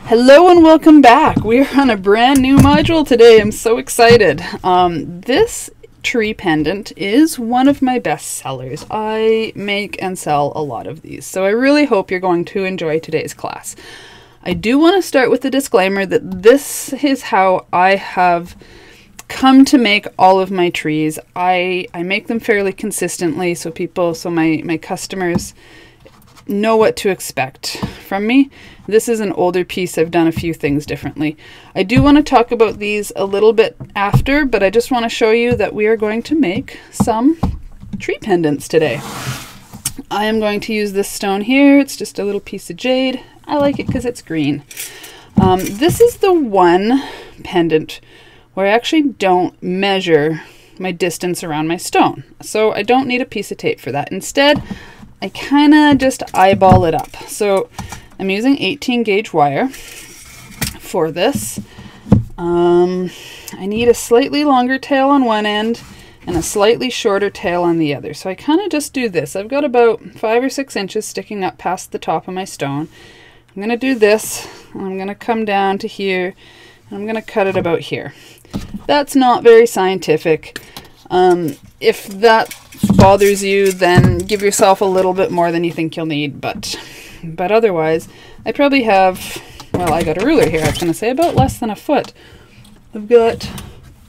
Hello and welcome back. We're on a brand new module today. I'm so excited. This tree pendant is one of my best sellers. I make and sell a lot of these, so I really hope you're going to enjoy today's class. I do want to start with the disclaimer that this is how I have come to make all of my trees. I make them fairly consistently so my customers know what to expect from me. This is an older piece. I've done a few things differently. I do want to talk about these a little bit after, but I just want to show you that we are going to make some tree pendants today. I am going to use this stone here. It's just a little piece of jade. I like it because it's green. This is the one pendant where I actually don't measure my distance around my stone. So I don't need a piece of tape for that. Instead, I kind of just eyeball it up. So I'm using 18 gauge wire for this. I need a slightly longer tail on one end and a slightly shorter tail on the other. So I kind of just do this. I've got about 5 or 6 inches sticking up past the top of my stone. I'm going to do this. I'm going to come down to here. And I'm going to cut it about here. That's not very scientific. If that bothers you, then give yourself a little bit more than you think you'll need, but otherwise, I probably have, well, I got a ruler here, I was going to say about less than a foot. I've got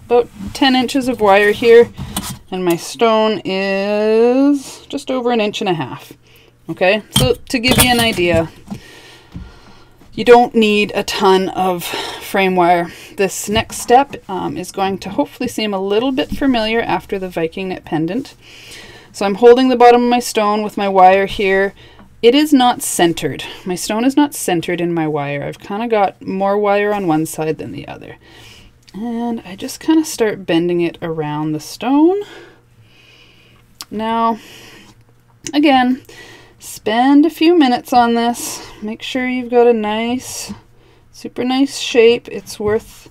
about 10 inches of wire here, and my stone is just over 1.5 inches. Okay, so to give you an idea, you don't need a ton of frame wire. This next step is going to hopefully seem a little bit familiar after the Viking knit pendant. So I'm holding the bottom of my stone with my wire here. It is not centered. My stone is not centered in my wire. I've kind of got more wire on one side than the other. And I just kind of start bending it around the stone. Now, again, spend a few minutes on this. Make sure you've got a nice, super nice shape. It's worth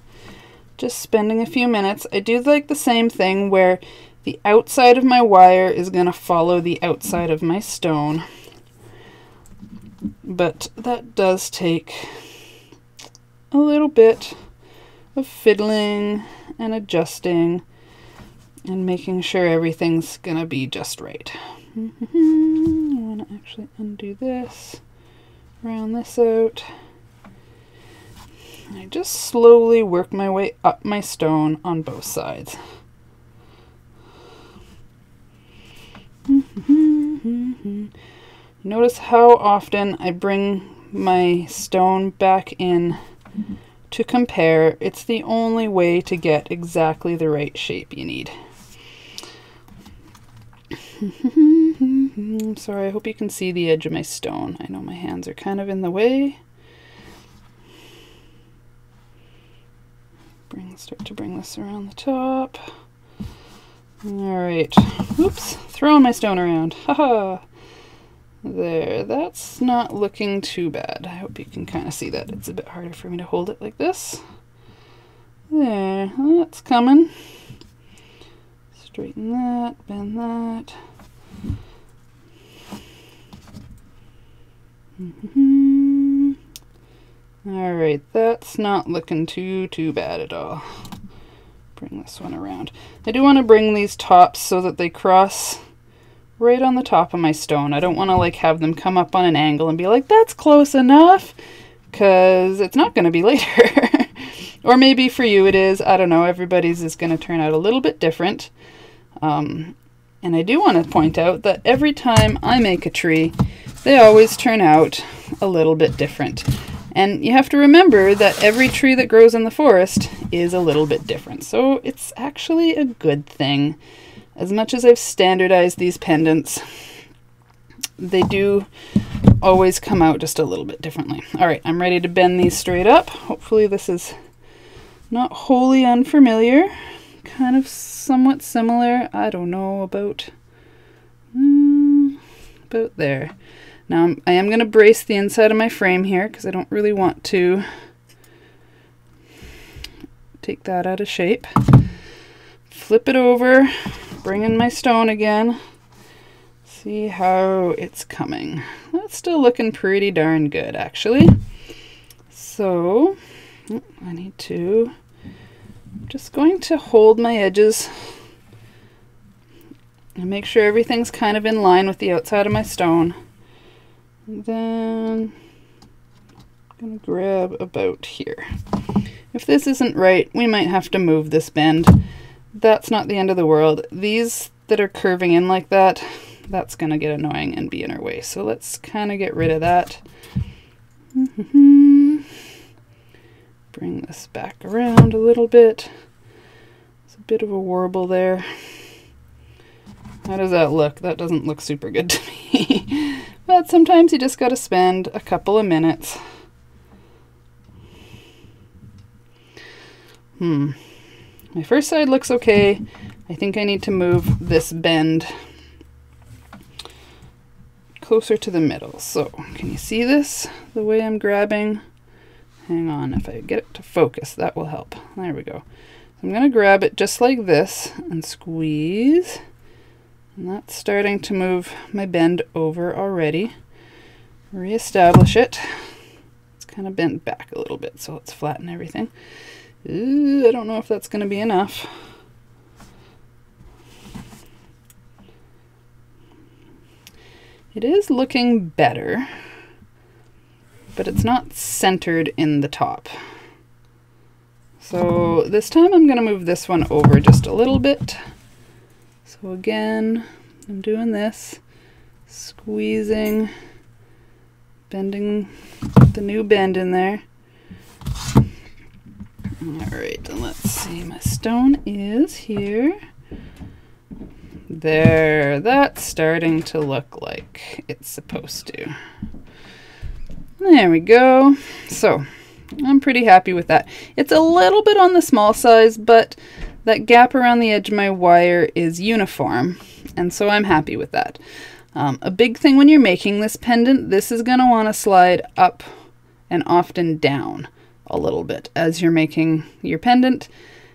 just spending a few minutes. I do like the same thing where the outside of my wire is going to follow the outside of my stone. But that does take a little bit of fiddling and adjusting and making sure everything's going to be just right. I want to actually undo this, round this out. I just slowly work my way up my stone on both sides. Notice how often I bring my stone back in to compare. It's the only way to get exactly the right shape you need. I'm sorry, I hope you can see the edge of my stone. I know my hands are kind of in the way. Start to bring this around the top. Alright. Oops, throwing my stone around. Haha! There, that's not looking too bad. I hope you can kind of see that. It's a bit harder for me to hold it like this. There, that's coming. Straighten that, bend that. Alright, that's not looking too bad at all. Bring this one around. I do want to bring these tops so that they cross right on the top of my stone. I don't want to like have them come up on an angle and be like, that's close enough, because it's not going to be later. Or maybe for you it is. I don't know. Everybody's is going to turn out a little bit different. And I do want to point out that every time I make a tree, they always turn out a little bit different. And you have to remember that every tree that grows in the forest is a little bit different. So it's actually a good thing. As much as I've standardized these pendants, they do always come out just a little bit differently. All right, I'm ready to bend these straight up. Hopefully this is not wholly unfamiliar. Kind of somewhat similar. I don't know, about there. Now I am going to brace the inside of my frame here because I don't really want to take that out of shape. Flip it over, bring in my stone again. See how it's coming. That's still looking pretty darn good, actually. So I need to, I'm just going to hold my edges and make sure everything's kind of in line with the outside of my stone. And then I'm going to grab about here. If this isn't right, we might have to move this bend. That's not the end of the world. These that are curving in like that, that's going to get annoying and be in our way. So let's kind of get rid of that. Bring this back around a little bit. It's a bit of a warble there. How does that look? That doesn't look super good to me. But sometimes you just got to spend a couple of minutes. My first side looks okay. I think I need to move this bend closer to the middle. So can you see this? The way I'm grabbing? Hang on, if I get it to focus, that will help. There we go. I'm going to grab it just like this and squeeze. And that's starting to move my bend over already. Reestablish it. It's kind of bent back a little bit, so let's flatten everything. Ooh, I don't know if that's going to be enough. It is looking better, but it's not centered in the top. So this time I'm going to move this one over just a little bit. So again, I'm doing this, squeezing, bending the new bend in there. Alright, and let's see, my stone is here. There, that's starting to look like it's supposed to. There we go. So, I'm pretty happy with that. It's a little bit on the small size, but that gap around the edge of my wire is uniform, and so I'm happy with that. A big thing when you're making this pendant, this is going to want to slide up and often down a little bit as you're making your pendant,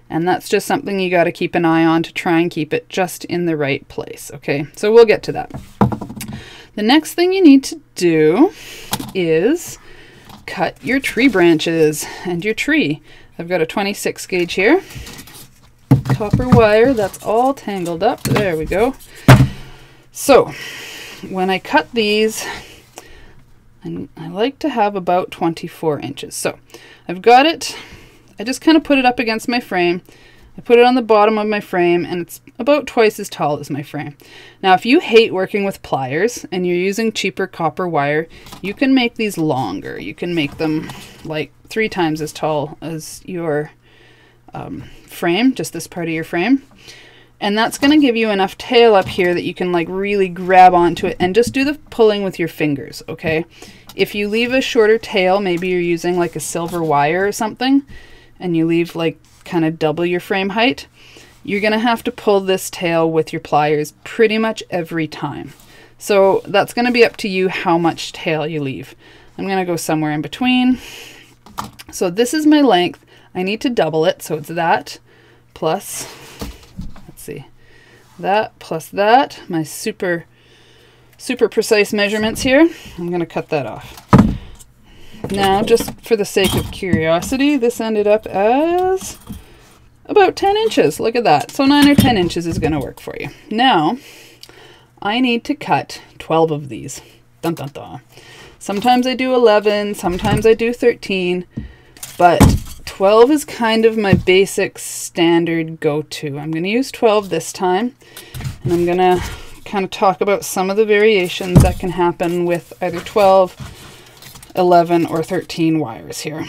and that's just something you got to keep an eye on to try and keep it just in the right place. Okay, so we'll get to that. The next thing you need to do is cut your tree branches and your tree. I've got a 26 gauge here, copper wire that's all tangled up. There we go. So when I cut these, I like to have about 24 inches. So I've got it, I just kind of put it up against my frame. I put it on the bottom of my frame, and it's about twice as tall as my frame. Now, if you hate working with pliers and you're using cheaper copper wire, you can make these longer. You can make them like 3 times as tall as your frame, just this part of your frame. And that's going to give you enough tail up here that you can like really grab onto it and just do the pulling with your fingers, okay? If you leave a shorter tail, maybe you're using like a silver wire or something, and you leave like kind of double your frame height, you're going to have to pull this tail with your pliers pretty much every time. So that's going to be up to you how much tail you leave. I'm going to go somewhere in between. So this is my length. I need to double it, so it's that plus, let's see, that plus that, my super precise measurements here. I'm going to cut that off. Now, just for the sake of curiosity, this ended up as about 10 inches. Look at that. So 9 or 10 inches is going to work for you. Now, I need to cut 12 of these. Dun, dun, dun. Sometimes I do 11, sometimes I do 13, but 12 is kind of my basic standard go-to. I'm going to use 12 this time, and I'm going to kind of talk about some of the variations that can happen with either 12, 11 or 13 wires here.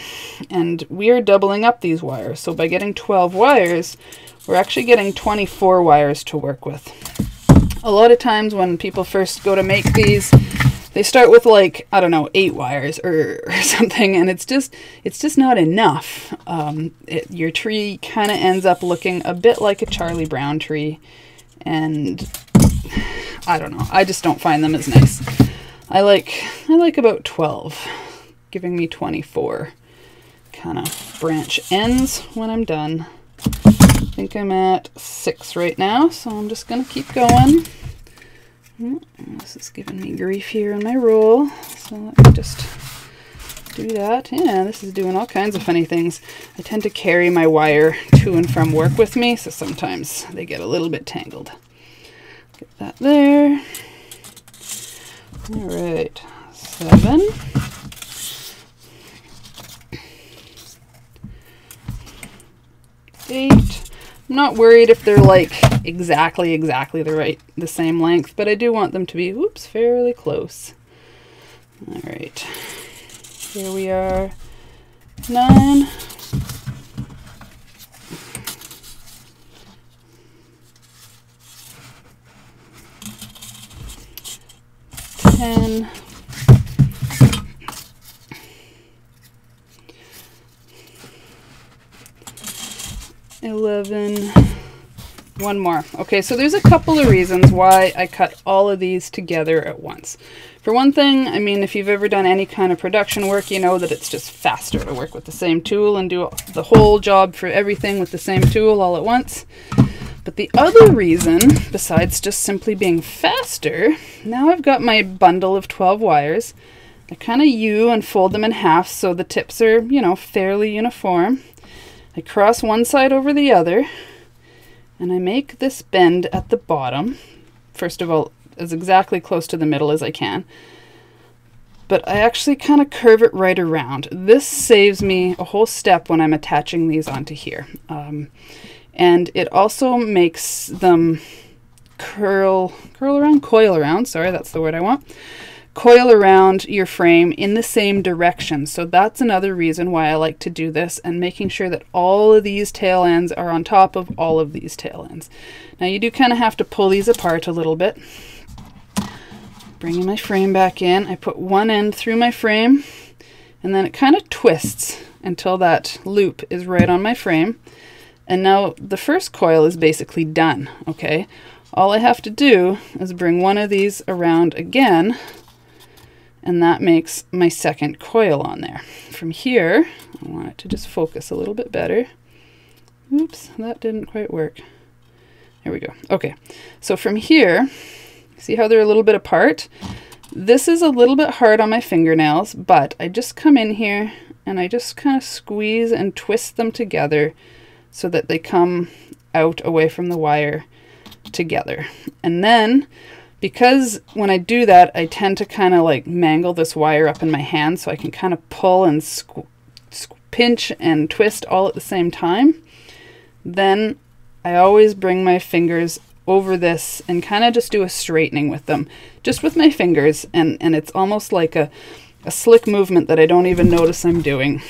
And we are doubling up these wires. So by getting 12 wires, we're actually getting 24 wires to work with. A lot of times when people first go to make these, they start with like, I don't know, 8 wires or something, and it's just not enough. Your tree kind of ends up looking a bit like a Charlie Brown tree, and I don't know, I just don't find them as nice. I like about 12, giving me 24 kind of branch ends when I'm done. I think I'm at 6 right now, so I'm just going to keep going. This is giving me grief here in my roll, so let me just do that. Yeah, this is doing all kinds of funny things. I tend to carry my wire to and from work with me, so sometimes they get a little bit tangled. Get that there. All right, 7. 8. I'm not worried if they're like exactly the same length, but I do want them to be, whoops, fairly close. All right, here we are, 9. 10. 11. One more. Okay, so there's a couple of reasons why I cut all of these together at once. For one thing, I mean, if you've ever done any kind of production work, you know that it's just faster to work with the same tool and do the whole job for everything with the same tool all at once. But the other reason, besides just simply being faster, now I've got my bundle of 12 wires. I kind of U and fold them in half so the tips are, you know, fairly uniform. I cross one side over the other, and I make this bend at the bottom, first of all, as exactly close to the middle as I can. But I actually kind of curve it right around. This saves me a whole step when I'm attaching these onto here. And it also makes them coil around, sorry, that's the word I want. Coil around your frame in the same direction. So that's another reason why I like to do this, and making sure that all of these tail ends are on top of all of these tail ends. Now you do kind of have to pull these apart a little bit. Bringing my frame back in, I put one end through my frame, and then it kind of twists until that loop is right on my frame. And now the first coil is basically done, okay? All I have to do is bring one of these around again, and that makes my second coil on there. From here, I want it to just focus a little bit better. Oops, that didn't quite work. There we go. Okay, so from here, see how they're a little bit apart? This is a little bit hard on my fingernails, but I just come in here and I just kind of squeeze and twist them together so that they come out away from the wire together. And then, because when I do that, I tend to kind of like mangle this wire up in my hand, so I can kind of pull and pinch and twist all at the same time. Then I always bring my fingers over this and kind of just do a straightening with them, just with my fingers, and it's almost like a slick movement that I don't even notice I'm doing.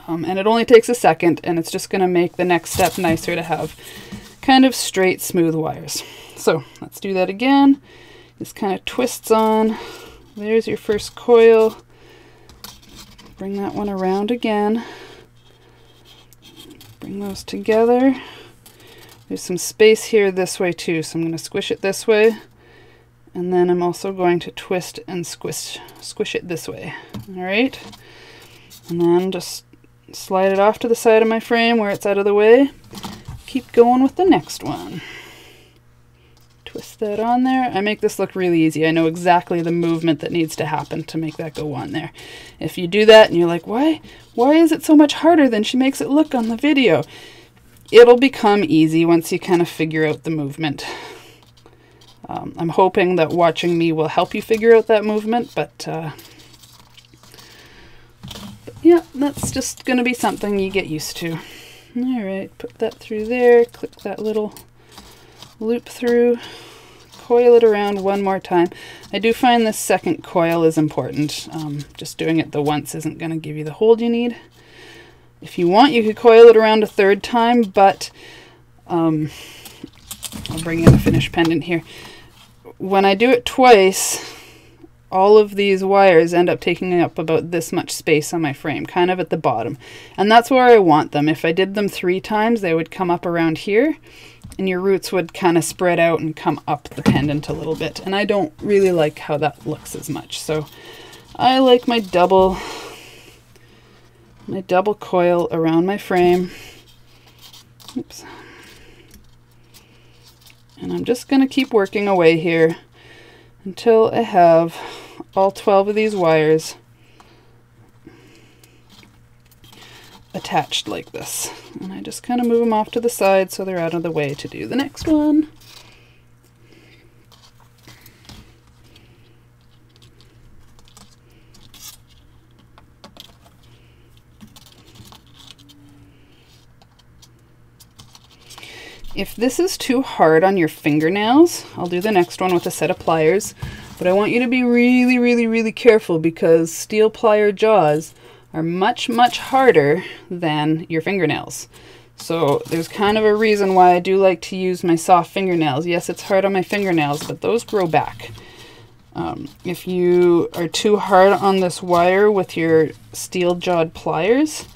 And it only takes a second, and it's just going to make the next step nicer to have kind of straight, smooth wires. So let's do that again. This kind of twists on. There's your first coil. Bring that one around again. Bring those together. There's some space here this way too, so I'm going to squish it this way. And then I'm also going to twist and squish it this way. All right. And then just slide it off to the side of my frame where it's out of the way. Keep going with the next one. Twist that on there. I make this look really easy. I know exactly the movement that needs to happen to make that go on there. If you do that and you're like, why is it so much harder than she makes it look on the video? It'll become easy once you kind of figure out the movement. I'm hoping that watching me will help you figure out that movement, but yeah, that's just going to be something you get used to. All right, put that through there, click that little loop through, coil it around one more time. I do find this second coil is important. Just doing it the once isn't going to give you the hold you need. If you want, you could coil it around a third time, but I'll bring in the finished pendant here. When I do it twice, all of these wires end up taking up about this much space on my frame, kind of at the bottom. And that's where I want them. If I did them 3 times, they would come up around here, and your roots would kind of spread out and come up the pendant a little bit. And I don't really like how that looks as much. So I like my double coil around my frame. Oops. And I'm just going to keep working away here until I have all 12 of these wires attached like this. And I just kind of move them off to the side so they're out of the way to do the next one. If this is too hard on your fingernails, I'll do the next one with a set of pliers, but I want you to be really, really, really careful because steel plier jaws are much, much harder than your fingernails. So there's kind of a reason why I do like to use my soft fingernails. Yes, it's hard on my fingernails, but those grow back. If you are too hard on this wire with your steel jawed pliers,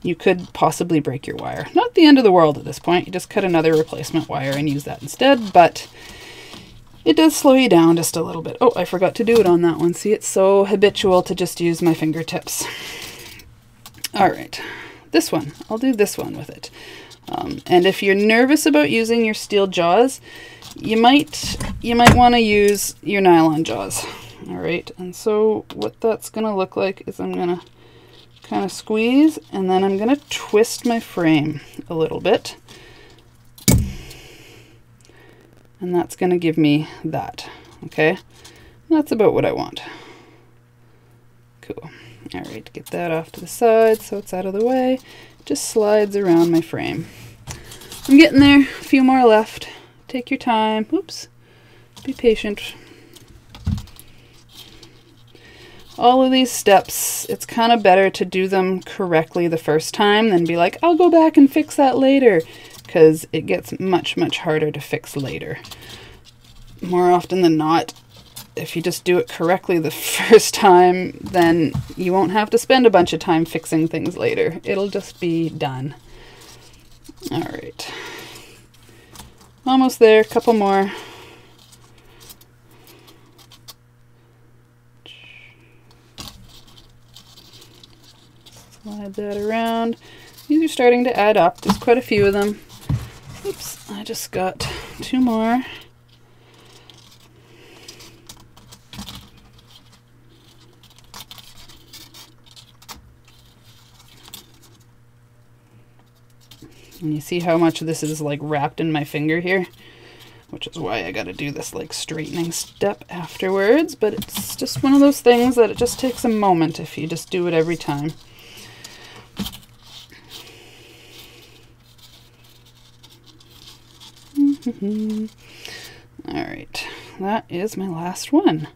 you could possibly break your wire. Not the end of the world at this point. You just cut another replacement wire and use that instead, but it does slow you down just a little bit. Oh, I forgot to do it on that one. See, it's so habitual to just use my fingertips. All right, this one. I'll do this one with it. And if you're nervous about using your steel jaws, you might want to use your nylon jaws. All right, and so what that's gonna look like is I'm gonna kind of squeeze, and then I'm going to twist my frame a little bit. And that's going to give me that, okay? That's about what I want. Cool. All right, get that off to the side so it's out of the way. It just slides around my frame. I'm getting there. A few more left. Take your time. Oops. Be patient. All of these steps, it's kind of better to do them correctly the first time than be like, I'll go back and fix that later, because it gets much, much harder to fix later. More often than not, if you just do it correctly the first time, then you won't have to spend a bunch of time fixing things later. It'll just be done. All right. Almost there, a couple more. Slide that around. These are starting to add up. There's quite a few of them. Oops, I just got two more. And you see how much of this is like wrapped in my finger here? Which is why I gotta do this like straightening step afterwards. But it's just one of those things that it just takes a moment if you just do it every time. Alright, that is my last one.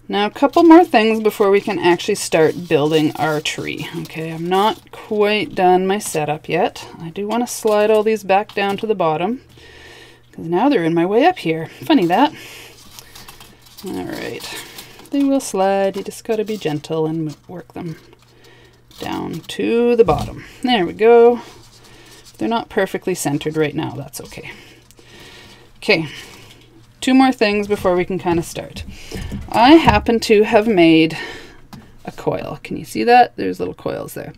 Now a couple more things before we can actually start building our tree. Okay, I'm not quite done my setup yet. I do want to slide all these back down to the bottom, because now they're in my way up here. Funny that. Alright, they will slide. You just got to be gentle and work them down to the bottom. There we go. They're not perfectly centered right now. That's okay. Okay, two more things before we can kind of start. I happen to have made a coil. Can you see that? There's little coils there.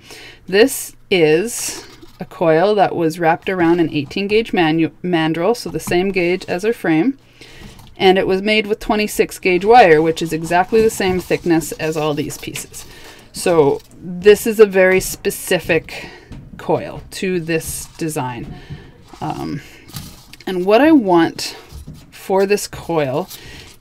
This is a coil that was wrapped around an 18 gauge mandrel, so the same gauge as our frame. And it was made with 26 gauge wire, which is exactly the same thickness as all these pieces. So this is a very specific coil to this design. And what I want for this coil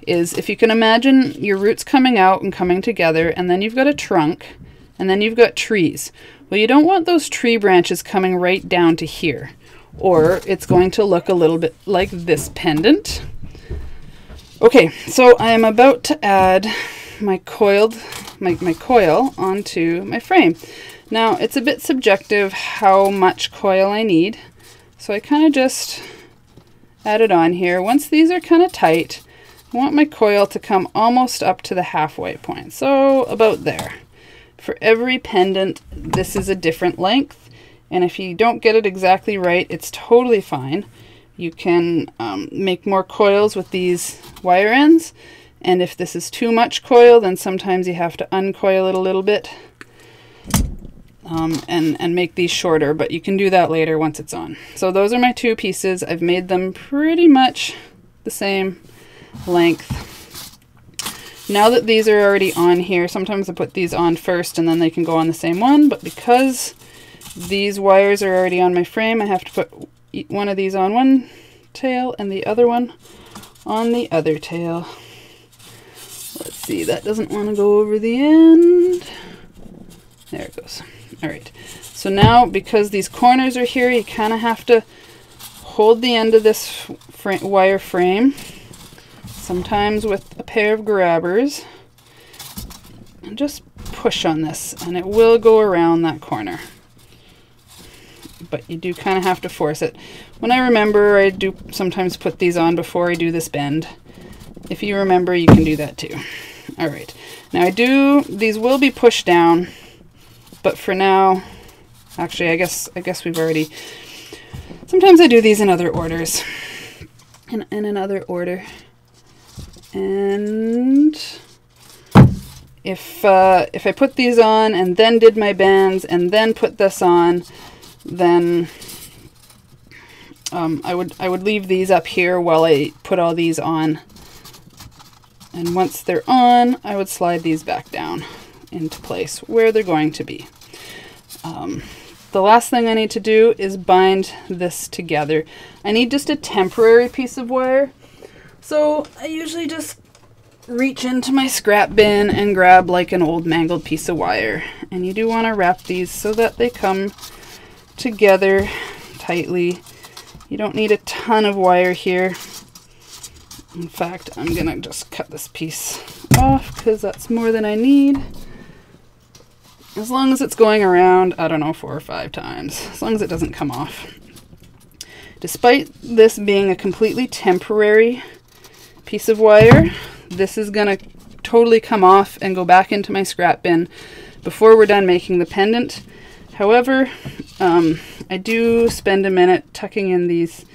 is, if you can imagine your roots coming out and coming together, and then you've got a trunk, and then you've got trees. Well, you don't want those tree branches coming right down to here, or it's going to look a little bit like this pendant. Okay, so I am about to add my coil onto my frame. Now, it's a bit subjective how much coil I need, so I kind of just add it on here. Once these are kind of tight, I want my coil to come almost up to the halfway point, so about there. For every pendant, this is a different length, and if you don't get it exactly right, it's totally fine. You can make more coils with these wire ends, and if this is too much coil, then sometimes you have to uncoil it a little bit and make these shorter, but you can do that later once it's on. So those are my two pieces. I've made them pretty much the same length. Now that these are already on here, sometimes I put these on first and then they can go on the same one, but because These wires are already on my frame. I have to put one of these on one tail and the other one on the other tail. Let's see, that doesn't want to go over the end. There it goes. All right, so now because these corners are here, you kind of have to hold the end of this wire frame, sometimes with a pair of grabbers, and just push on this, and it will go around that corner. But you do kind of have to force it. When I remember, I do sometimes put these on before I do this bend. If you remember, you can do that too. All right, now these will be pushed down, but for now, actually, I guess we've already, sometimes I do these in other orders, in another order. And if I put these on and then did my bands and then put this on, then I would leave these up here while I put all these on. And once they're on, I would slide these back down into place where they're going to be. The last thing I need to do is bind this together. I need just a temporary piece of wire. So I usually just reach into my scrap bin and grab like an old mangled piece of wire. And you do want to wrap these so that they come together tightly. You don't need a ton of wire here. In fact, I'm gonna just cut this piece off because that's more than I need. As long as it's going around, I don't know, 4 or 5 times, as long as it doesn't come off. Despite this being a completely temporary piece of wire, this is gonna totally come off and go back into my scrap bin before we're done making the pendant. However, I do spend a minute tucking in these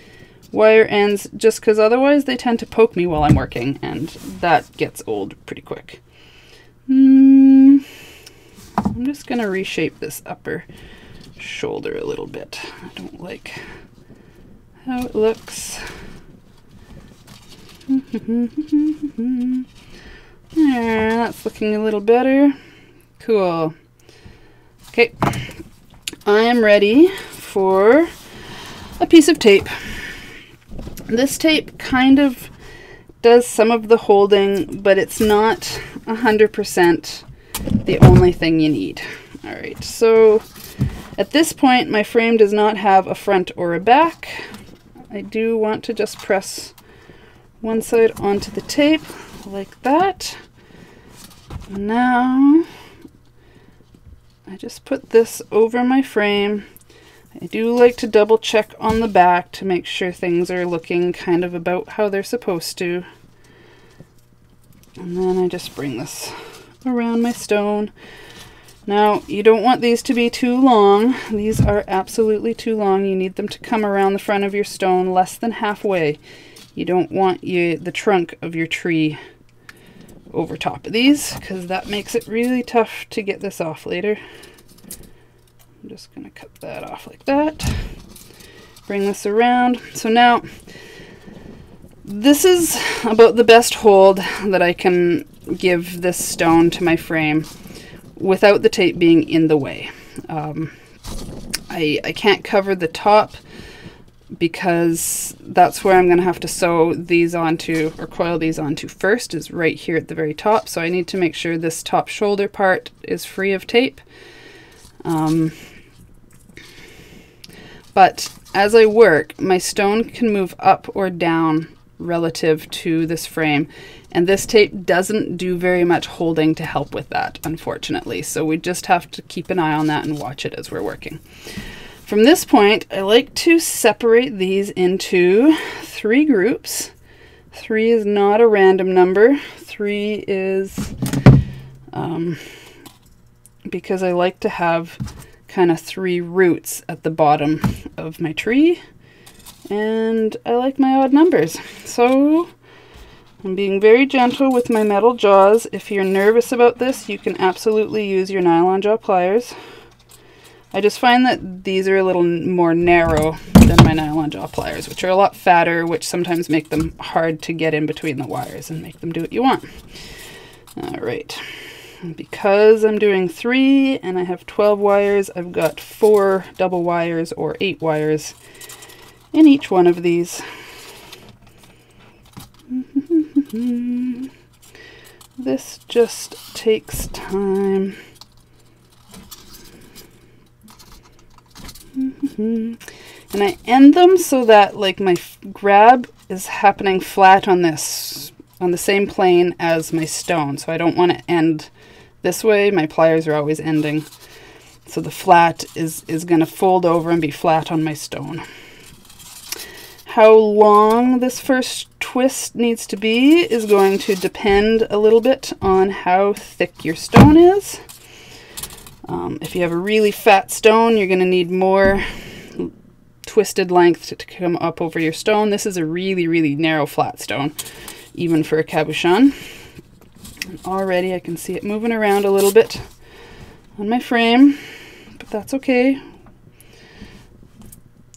wire ends just because otherwise they tend to poke me while I'm working, and that gets old pretty quick. I'm just going to reshape this upper shoulder a little bit. I don't like how it looks. There, that's looking a little better. Cool. Okay, I am ready for a piece of tape. This tape kind of does some of the holding, but it's not 100% the only thing you need. All right, so at this point, my frame does not have a front or a back. I do want to just press one side onto the tape like that. Now, I just put this over my frame. I do like to double check on the back to make sure things are looking kind of about how they're supposed to. And then I just bring this around my stone. Now, you don't want these to be too long. These are absolutely too long. You need them to come around the front of your stone less than halfway. You don't want the trunk of your tree over top of these, because that makes it really tough to get this off later. I'm just going to cut that off like that. Bring this around. So now, this is about the best hold that I can give this stone to my frame without the tape being in the way. I can't cover the top because that's where I'm going to have to sew these onto, or coil these onto first, is right here at the very top. So I need to make sure this top shoulder part is free of tape. But as I work, my stone can move up or down relative to this frame, and this tape doesn't do very much holding to help with that, unfortunately. So we just have to keep an eye on that and watch it as we're working. From this point, I like to separate these into 3 groups. 3 is not a random number. 3 is because I like to have kind of 3 roots at the bottom of my tree, and I like my odd numbers. So I'm being very gentle with my metal jaws. If you're nervous about this, you can absolutely use your nylon jaw pliers. I just find that these are a little more narrow than my nylon jaw pliers, which are a lot fatter, which sometimes make them hard to get in between the wires and make them do what you want. All right, Because I'm doing 3 and I have 12 wires, I've got 4 double wires or 8 wires in each one of these. This just takes time. And I end them so that like my grab is happening flat on this, on the same plane as my stone. So I don't want to end this way. My pliers are always ending. So the flat is going to fold over and be flat on my stone. How long this first twist needs to be is going to depend a little bit on how thick your stone is. If you have a really fat stone, you're going to need more twisted length to come up over your stone. This is a really, really narrow flat stone, even for a cabochon. And already I can see it moving around a little bit on my frame, but that's okay.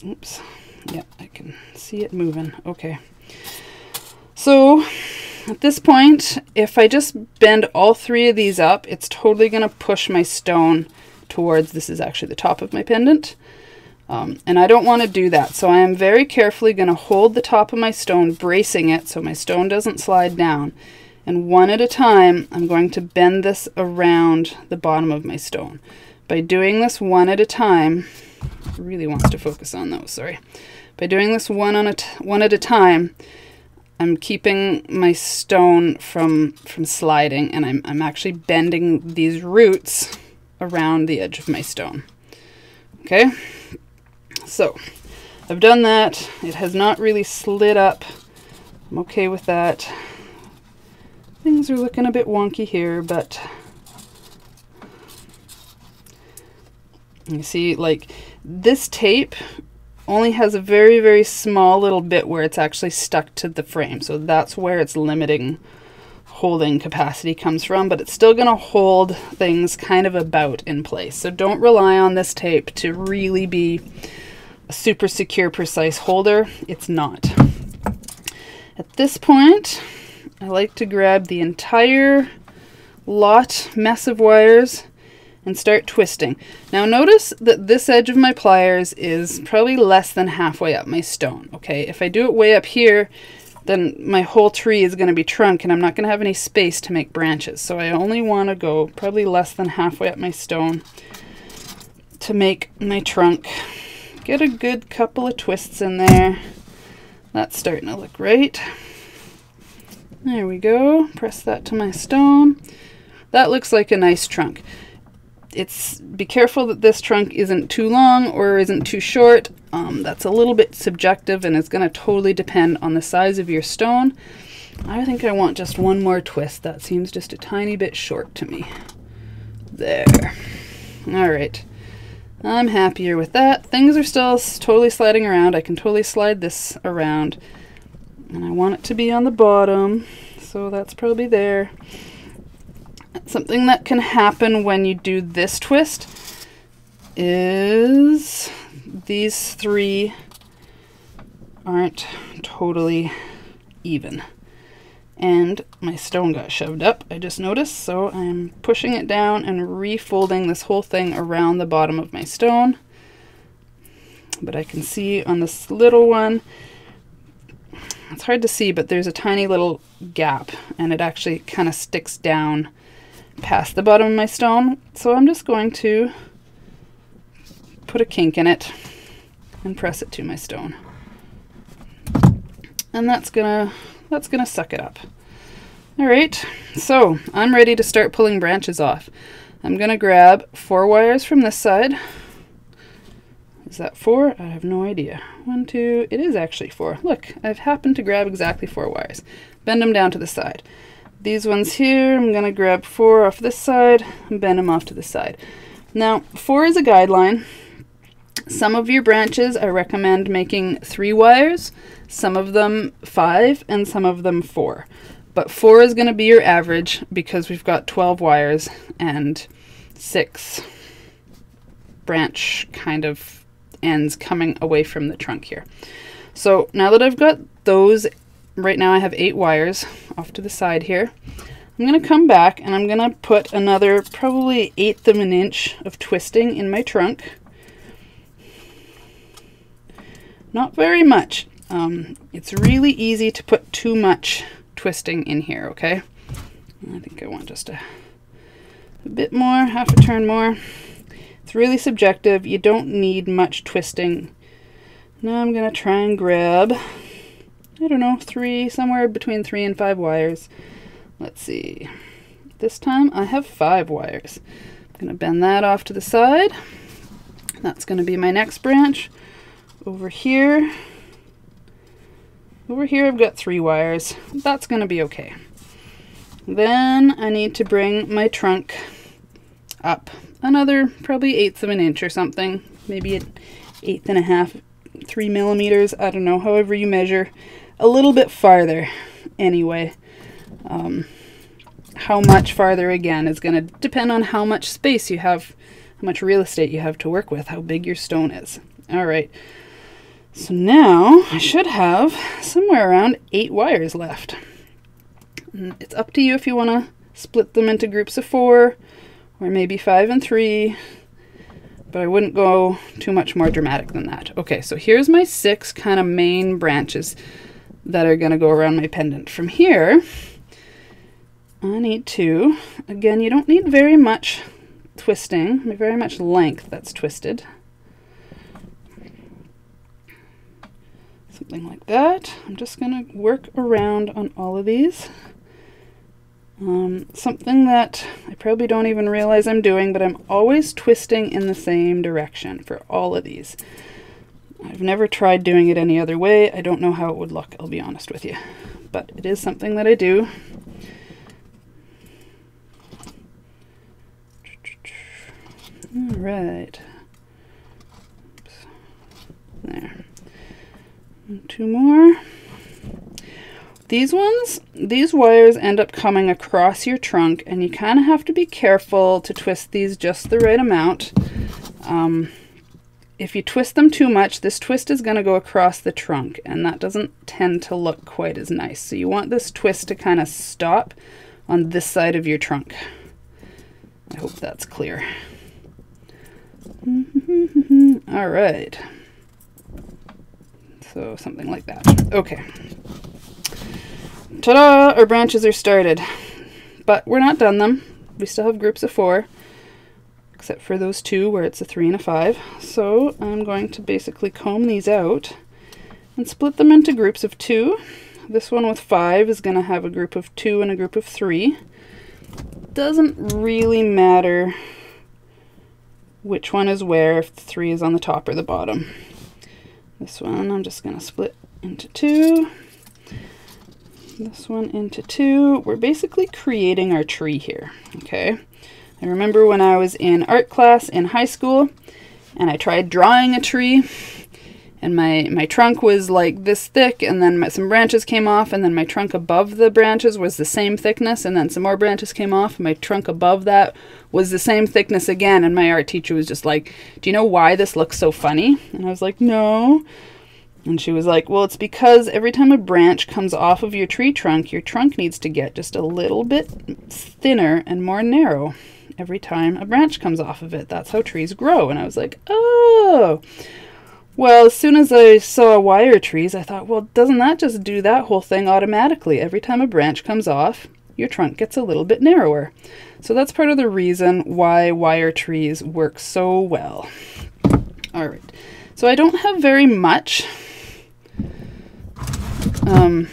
Oops. Yeah, I can see it moving. Okay. So at this point, if I just bend all 3 of these up, it's totally going to push my stone towards, this is actually the top of my pendant. And I don't want to do that. So I am very carefully going to hold the top of my stone, bracing it so my stone doesn't slide down. And one at a time, I'm going to bend this around the bottom of my stone. By doing this one at a time, it really wants to focus on those, sorry. By doing this one at a time, I'm keeping my stone from sliding, and I'm actually bending these roots around the edge of my stone. Okay, so I've done that. It has not really slid up. I'm okay with that. Things are looking a bit wonky here, but you see, like, this tape only has a very, very small little bit where it's actually stuck to the frame. So that's where its limiting holding capacity comes from, but it's still going to hold things kind of about in place. So don't rely on this tape to really be a super secure, precise holder. It's not. At this point, I like to grab the entire mess of wires and start twisting. Now notice that this edge of my pliers is probably less than halfway up my stone. Okay, if I do it way up here, then my whole tree is going to be trunk and I'm not going to have any space to make branches. So I only want to go probably less than halfway up my stone to make my trunk. Get a good couple of twists in there. That's starting to look right. There we go. Press that to my stone. That looks like a nice trunk. Be careful that this trunk isn't too long or isn't too short. That's a little bit subjective and it's going to totally depend on the size of your stone. I think I want just one more twist. That seems just a tiny bit short to me. There. All right. I'm happier with that. Things are still totally sliding around. I can totally slide this around. And I want it to be on the bottom, so that's probably there. Something that can happen when you do this twist is these 3 aren't totally even. And my stone got shoved up, I just noticed, so I'm pushing it down and refolding this whole thing around the bottom of my stone. But I can see on this little one, it's hard to see, but there's a tiny little gap and it actually kind of sticks down past the bottom of my stone. So I'm just going to put a kink in it and press it to my stone. And that's gonna suck it up. All right, so I'm ready to start pulling branches off. I'm gonna grab 4 wires from this side. Is that 4? I have no idea. 1, 2, it is actually 4. Look, I've happened to grab exactly 4 wires. Bend them down to the side. These ones here, I'm gonna grab 4 off this side and bend them off to the side. Now, 4 is a guideline. Some of your branches I recommend making 3 wires, some of them 5, and some of them 4. But 4 is gonna be your average because we've got 12 wires and 6 branch kind of ends coming away from the trunk here. So now that I've got those, right now I have 8 wires off to the side here. I'm going to come back and I'm going to put another probably 1/8 of an inch of twisting in my trunk. Not very much. It's really easy to put too much twisting in here, okay? I think I want just a bit more, half a turn more. It's really subjective. You don't need much twisting. Now I'm going to try and grab, I don't know, somewhere between 3 and 5 wires. Let's see. This time I have 5 wires. I'm going to bend that off to the side. That's going to be my next branch. Over here I've got 3 wires. That's going to be okay. Then I need to bring my trunk up another probably 1/8 of an inch or something. Maybe 1/8 and a half, 3 millimeters. I don't know, however you measure. A little bit farther anyway. How much farther, again, is going to depend on how much space you have, how much real estate you have to work with, how big your stone is. All right. So now I should have somewhere around 8 wires left. And it's up to you if you want to split them into groups of 4 or maybe 5 and 3, but I wouldn't go too much more dramatic than that. Okay, so here's my 6 kind of main branches that are going to go around my pendant. From here, I need to, again, you don't need very much twisting, very much length that's twisted. Something like that. I'm just going to work around on all of these. Something that I probably don't even realize I'm doing, but I'm always twisting in the same direction for all of these. I've never tried doing it any other way. I don't know how it would look, I'll be honest with you. But it is something that I do. All right. Oops. There. And 2 more. These wires end up coming across your trunk, and you kind of have to be careful to twist these just the right amount. If you twist them too much, this twist is going to go across the trunk, and that doesn't tend to look quite as nice. So you want this twist to kind of stop on this side of your trunk. I hope that's clear. All right. So something like that. Okay. Ta-da! Our branches are started. But we're not done them. We still have groups of 4, except for those 2 where it's a 3 and a 5. So I'm going to basically comb these out and split them into groups of 2. This one with 5 is going to have a group of 2 and a group of 3. Doesn't really matter which one is where, if the 3 is on the top or the bottom. This one I'm just going to split into 2. This one into 2. We're basically creating our tree here, okay? I remember when I was in art class in high school and I tried drawing a tree, and my trunk was like this thick, and then some branches came off, and then my trunk above the branches was the same thickness, and then some more branches came off, and my trunk above that was the same thickness again, and my art teacher was just like, "Do you know why this looks so funny?" And I was like, "No." And she was like, "Well, it's because every time a branch comes off of your tree trunk, your trunk needs to get just a little bit thinner and more narrow every time a branch comes off of it. That's how trees grow." And I was like, "Oh." Well, as soon as I saw wire trees, I thought, well, doesn't that just do that whole thing automatically? Every time a branch comes off, your trunk gets a little bit narrower. So that's part of the reason why wire trees work so well. All right. So I don't have very much. I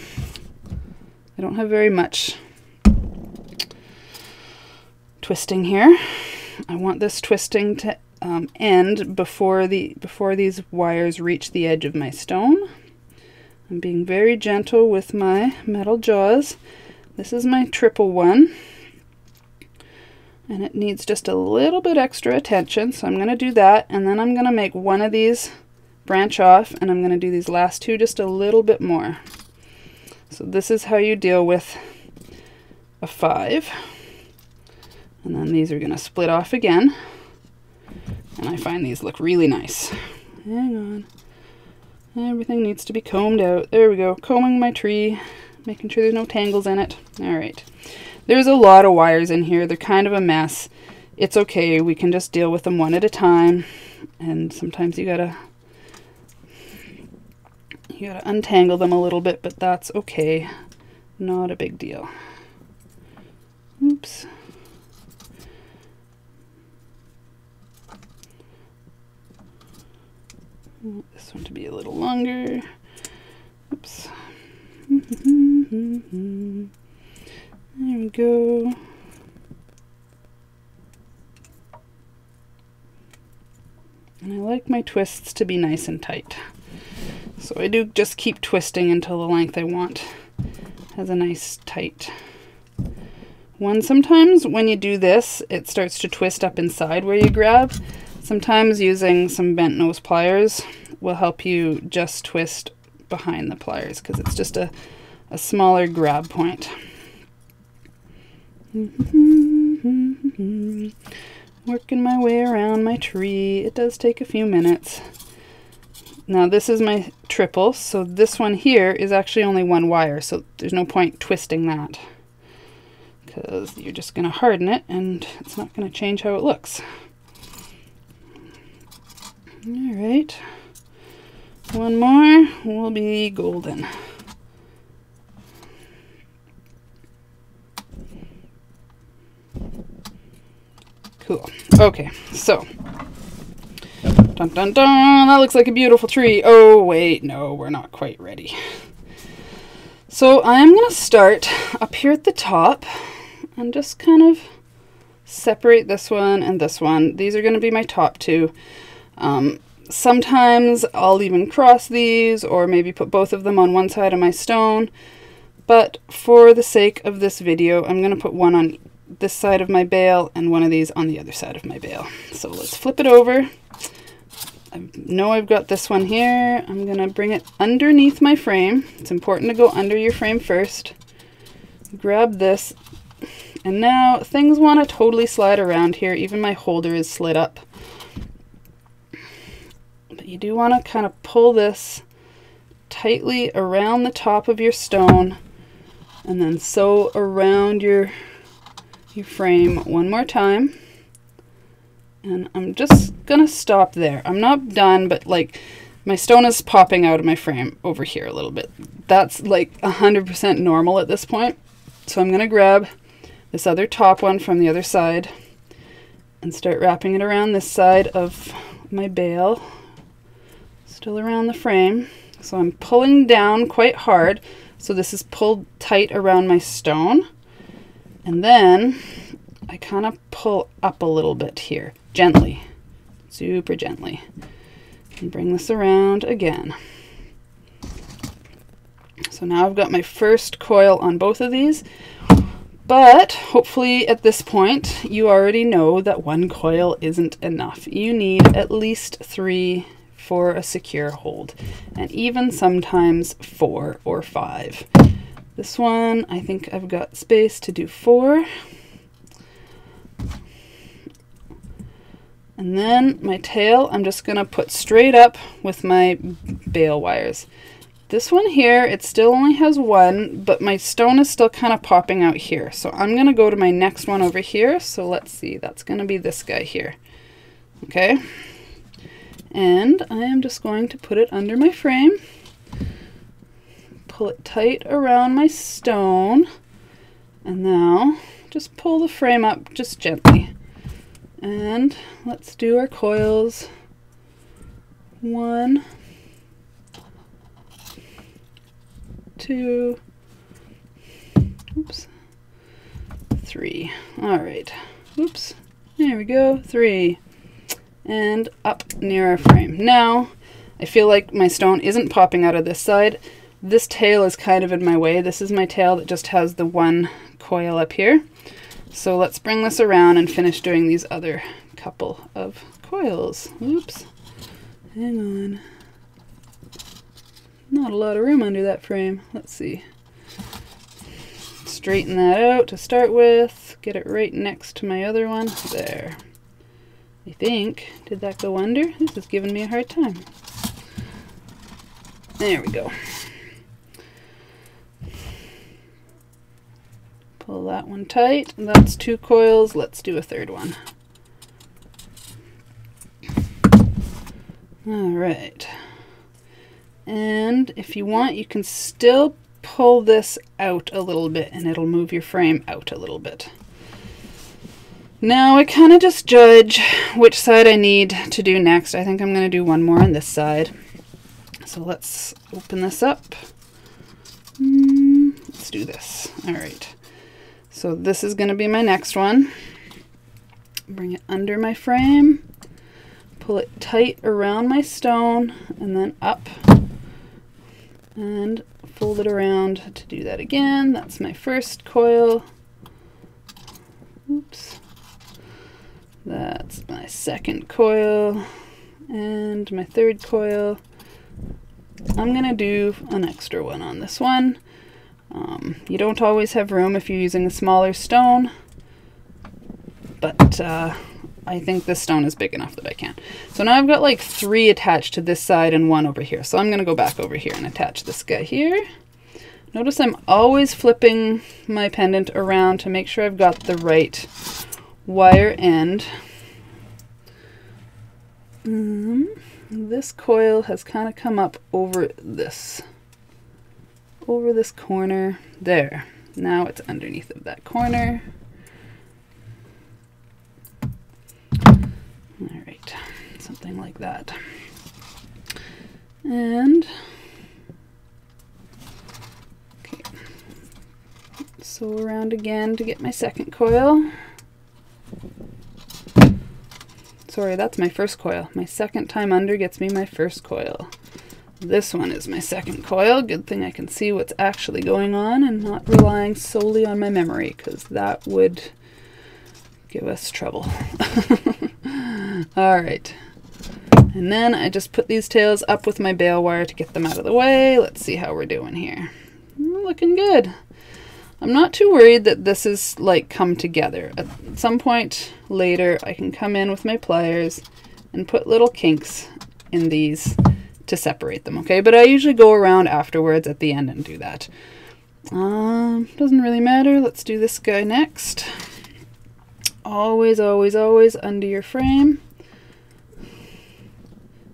don't have very much twisting here. I want this twisting to end before these wires reach the edge of my stone. I'm being very gentle with my metal jaws. This is my triple one, and it needs just a little bit extra attention, so I'm going to do that, and then I'm going to make one of these branch off, and I'm going to do these last 2 just a little bit more. So this is how you deal with a 5, and then these are going to split off again. And I find these look really nice. Hang on. Everything needs to be combed out. There we go. Combing my tree, making sure there's no tangles in it. All right. There's a lot of wires in here. They're kind of a mess. It's okay. We can just deal with them one at a time. And sometimes you gotta untangle them a little bit, but that's okay. Not a big deal. Oops. This one to be a little longer. Oops. There we go. And I like my twists to be nice and tight. So I do just keep twisting until the length I want has a nice tight one. Sometimes when you do this, it starts to twist up inside where you grab. Sometimes using some bent nose pliers will help you just twist behind the pliers because it's just a smaller grab point. Working my way around my tree. It does take a few minutes. Now this is my triple, so this one here is actually only one wire, so there's no point twisting that because you're just going to harden it and it's not going to change how it looks. Alright, one more will be golden. Cool. Okay, so dun dun dun, that looks like a beautiful tree. Oh wait, no, we're not quite ready. So I am going to start up here at the top and just kind of separate this one and this one. These are going to be my top two. Sometimes I'll even cross these or maybe put both of them on one side of my stone. But for the sake of this video, I'm going to put one on this side of my bale and one of these on the other side of my bale. So let's flip it over. I know I've got this one here. I'm going to bring it underneath my frame. It's important to go under your frame first. Grab this. And now things want to totally slide around here. Even my holder is slid up. But you do want to kind of pull this tightly around the top of your stone and then sew around your frame one more time. And I'm just gonna stop there. I'm not done, but like my stone is popping out of my frame over here a little bit. That's like 100% normal at this point. So I'm gonna grab this other top one from the other side and start wrapping it around this side of my bale, still around the frame. So I'm pulling down quite hard. So this is pulled tight around my stone. And then I kind of pull up a little bit here, gently, super gently, and bring this around again. So now I've got my first coil on both of these, but hopefully at this point you already know that one coil isn't enough. You need at least 3 for a secure hold, and even sometimes 4 or 5. This one, I think I've got space to do 4. And then my tail, I'm just going to put straight up with my bale wires. This one here, it still only has 1, but my stone is still kind of popping out here. So I'm going to go to my next one over here. So let's see, that's going to be this guy here. Okay. And I am just going to put it under my frame. Pull it tight around my stone, and now just pull the frame up just gently. And let's do our coils. 1, 2, oops, 3. All right, oops, there we go, 3, and up near our frame. Now I feel like my stone isn't popping out of this side. This tail is kind of in my way. This is my tail that just has the 1 coil up here. So let's bring this around and finish doing these other couple of coils. Oops. Hang on. Not a lot of room under that frame. Let's see. Straighten that out to start with. Get it right next to my other one. There. I think. Did that go under? This is giving me a hard time. There we go. Pull that one tight. That's 2 coils. Let's do a third one. All right. And if you want, you can still pull this out a little bit and it'll move your frame out a little bit. Now I kind of just judge which side I need to do next. I think I'm going to do one more on this side. So let's open this up. Let's do this. All right. So this is going to be my next one. Bring it under my frame. Pull it tight around my stone and then up. And fold it around to do that again. That's my first coil. Oops. That's my second coil and my third coil. I'm going to do an extra one on this one. You don't always have room if you're using a smaller stone, but I think this stone is big enough that I can. So now I've got like 3 attached to this side and 1 over here. So I'm going to go back over here and attach this guy here. Notice I'm always flipping my pendant around to make sure I've got the right wire end. This coil has kind of come up over this corner there. Now it's underneath of that corner. All right, something like that. And okay, sew around again to get my second coil. Sorry, that's my first coil. My second time under gets me my first coil. This one is my second coil. Good thing I can see what's actually going on and not relying solely on my memory, because that would give us trouble. All right. And then I just put these tails up with my bale wire to get them out of the way. Let's see how we're doing here. We're looking good. I'm not too worried that this is like come together. At some point later, I can come in with my pliers and put little kinks in these to separate them, okay? But I usually go around afterwards at the end and do that. Doesn't really matter. Let's do this guy next. Always, always, always under your frame.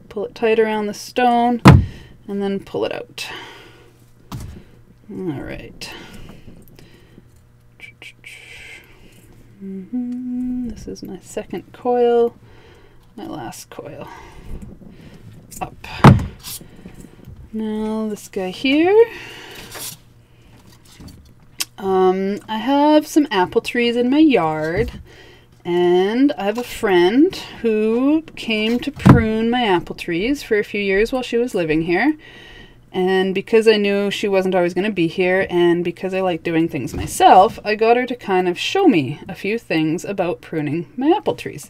Pull it tight around the stone and then pull it out. All right. This is my second coil, my last coil. Up. Now this guy here. I have some apple trees in my yard, and I have a friend who came to prune my apple trees for a few years while she was living here. And because I knew she wasn't always going to be here, and because I like doing things myself, I got her to kind of show me a few things about pruning my apple trees.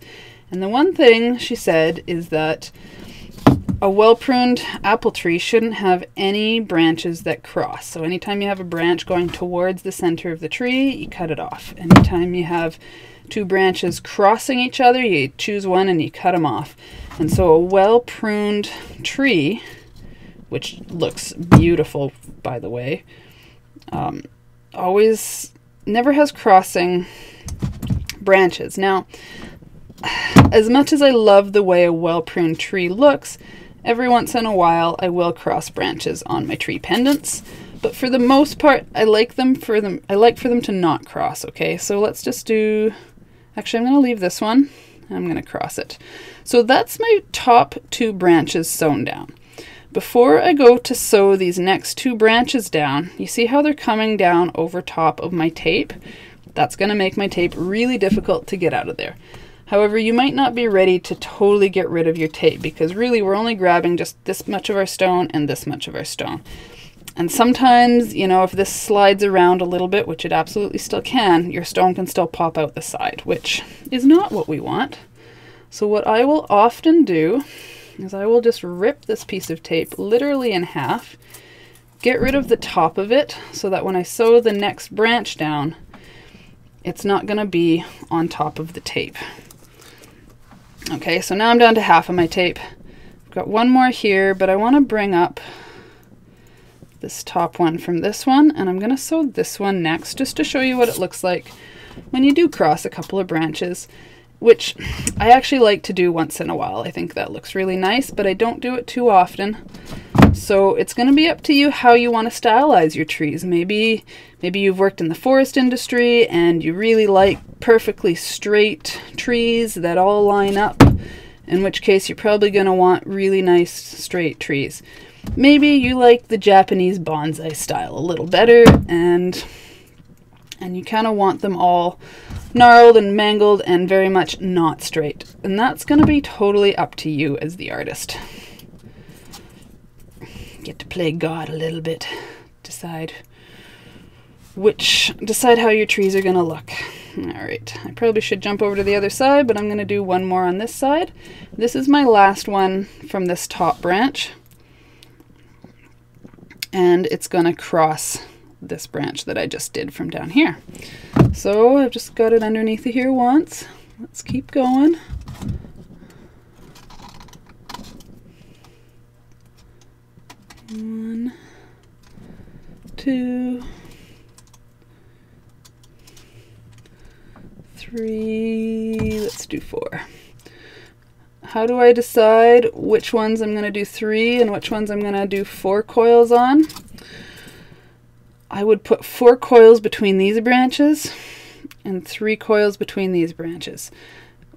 And the one thing she said is that a well-pruned apple tree shouldn't have any branches that cross. So anytime you have a branch going towards the center of the tree, you cut it off. Anytime you have 2 branches crossing each other, you choose one and you cut them off. And so a well-pruned tree, which looks beautiful, by the way, always never has crossing branches. Now, as much as I love the way a well-pruned tree looks, every once in a while I will cross branches on my tree pendants, but for the most part I like for them to not cross, okay? So let's just do, actually I'm going to leave this one, I'm going to cross it. So that's my top 2 branches sewn down. Before I go to sew these next 2 branches down, you see how they're coming down over top of my tape? That's going to make my tape really difficult to get out of there. However, you might not be ready to totally get rid of your tape, because really we're only grabbing just this much of our stone and this much of our stone. And sometimes, you know, if this slides around a little bit, which it absolutely still can, your stone can still pop out the side, which is not what we want. So what I will often do is I will just rip this piece of tape literally in half, get rid of the top of it so that when I sew the next branch down, it's not going to be on top of the tape. Okay, so now I'm down to half of my tape. I've got one more here, but I want to bring up this top one from this one, and I'm going to sew this one next just to show you what it looks like when you do cross a couple of branches, which I actually like to do once in a while. I think that looks really nice, but I don't do it too often. So it's going to be up to you how you want to stylize your trees. Maybe you've worked in the forest industry and you really like perfectly straight trees that all line up, in which case you're probably going to want really nice straight trees. Maybe you like the Japanese bonsai style a little better, and you kind of want them all gnarled and mangled and very much not straight. And that's going to be totally up to you as the artist. Get to play God a little bit. Decide how your trees are going to look. Alright, I probably should jump over to the other side, but I'm going to do one more on this side. This is my last one from this top branch, and it's going to cross this branch that I just did from down here. So I've just got it underneath of here once. Let's keep going. One, two, three, let's do four. How do I decide which ones I'm going to do 3 and which ones I'm going to do 4 coils on? I would put 4 coils between these branches and 3 coils between these branches.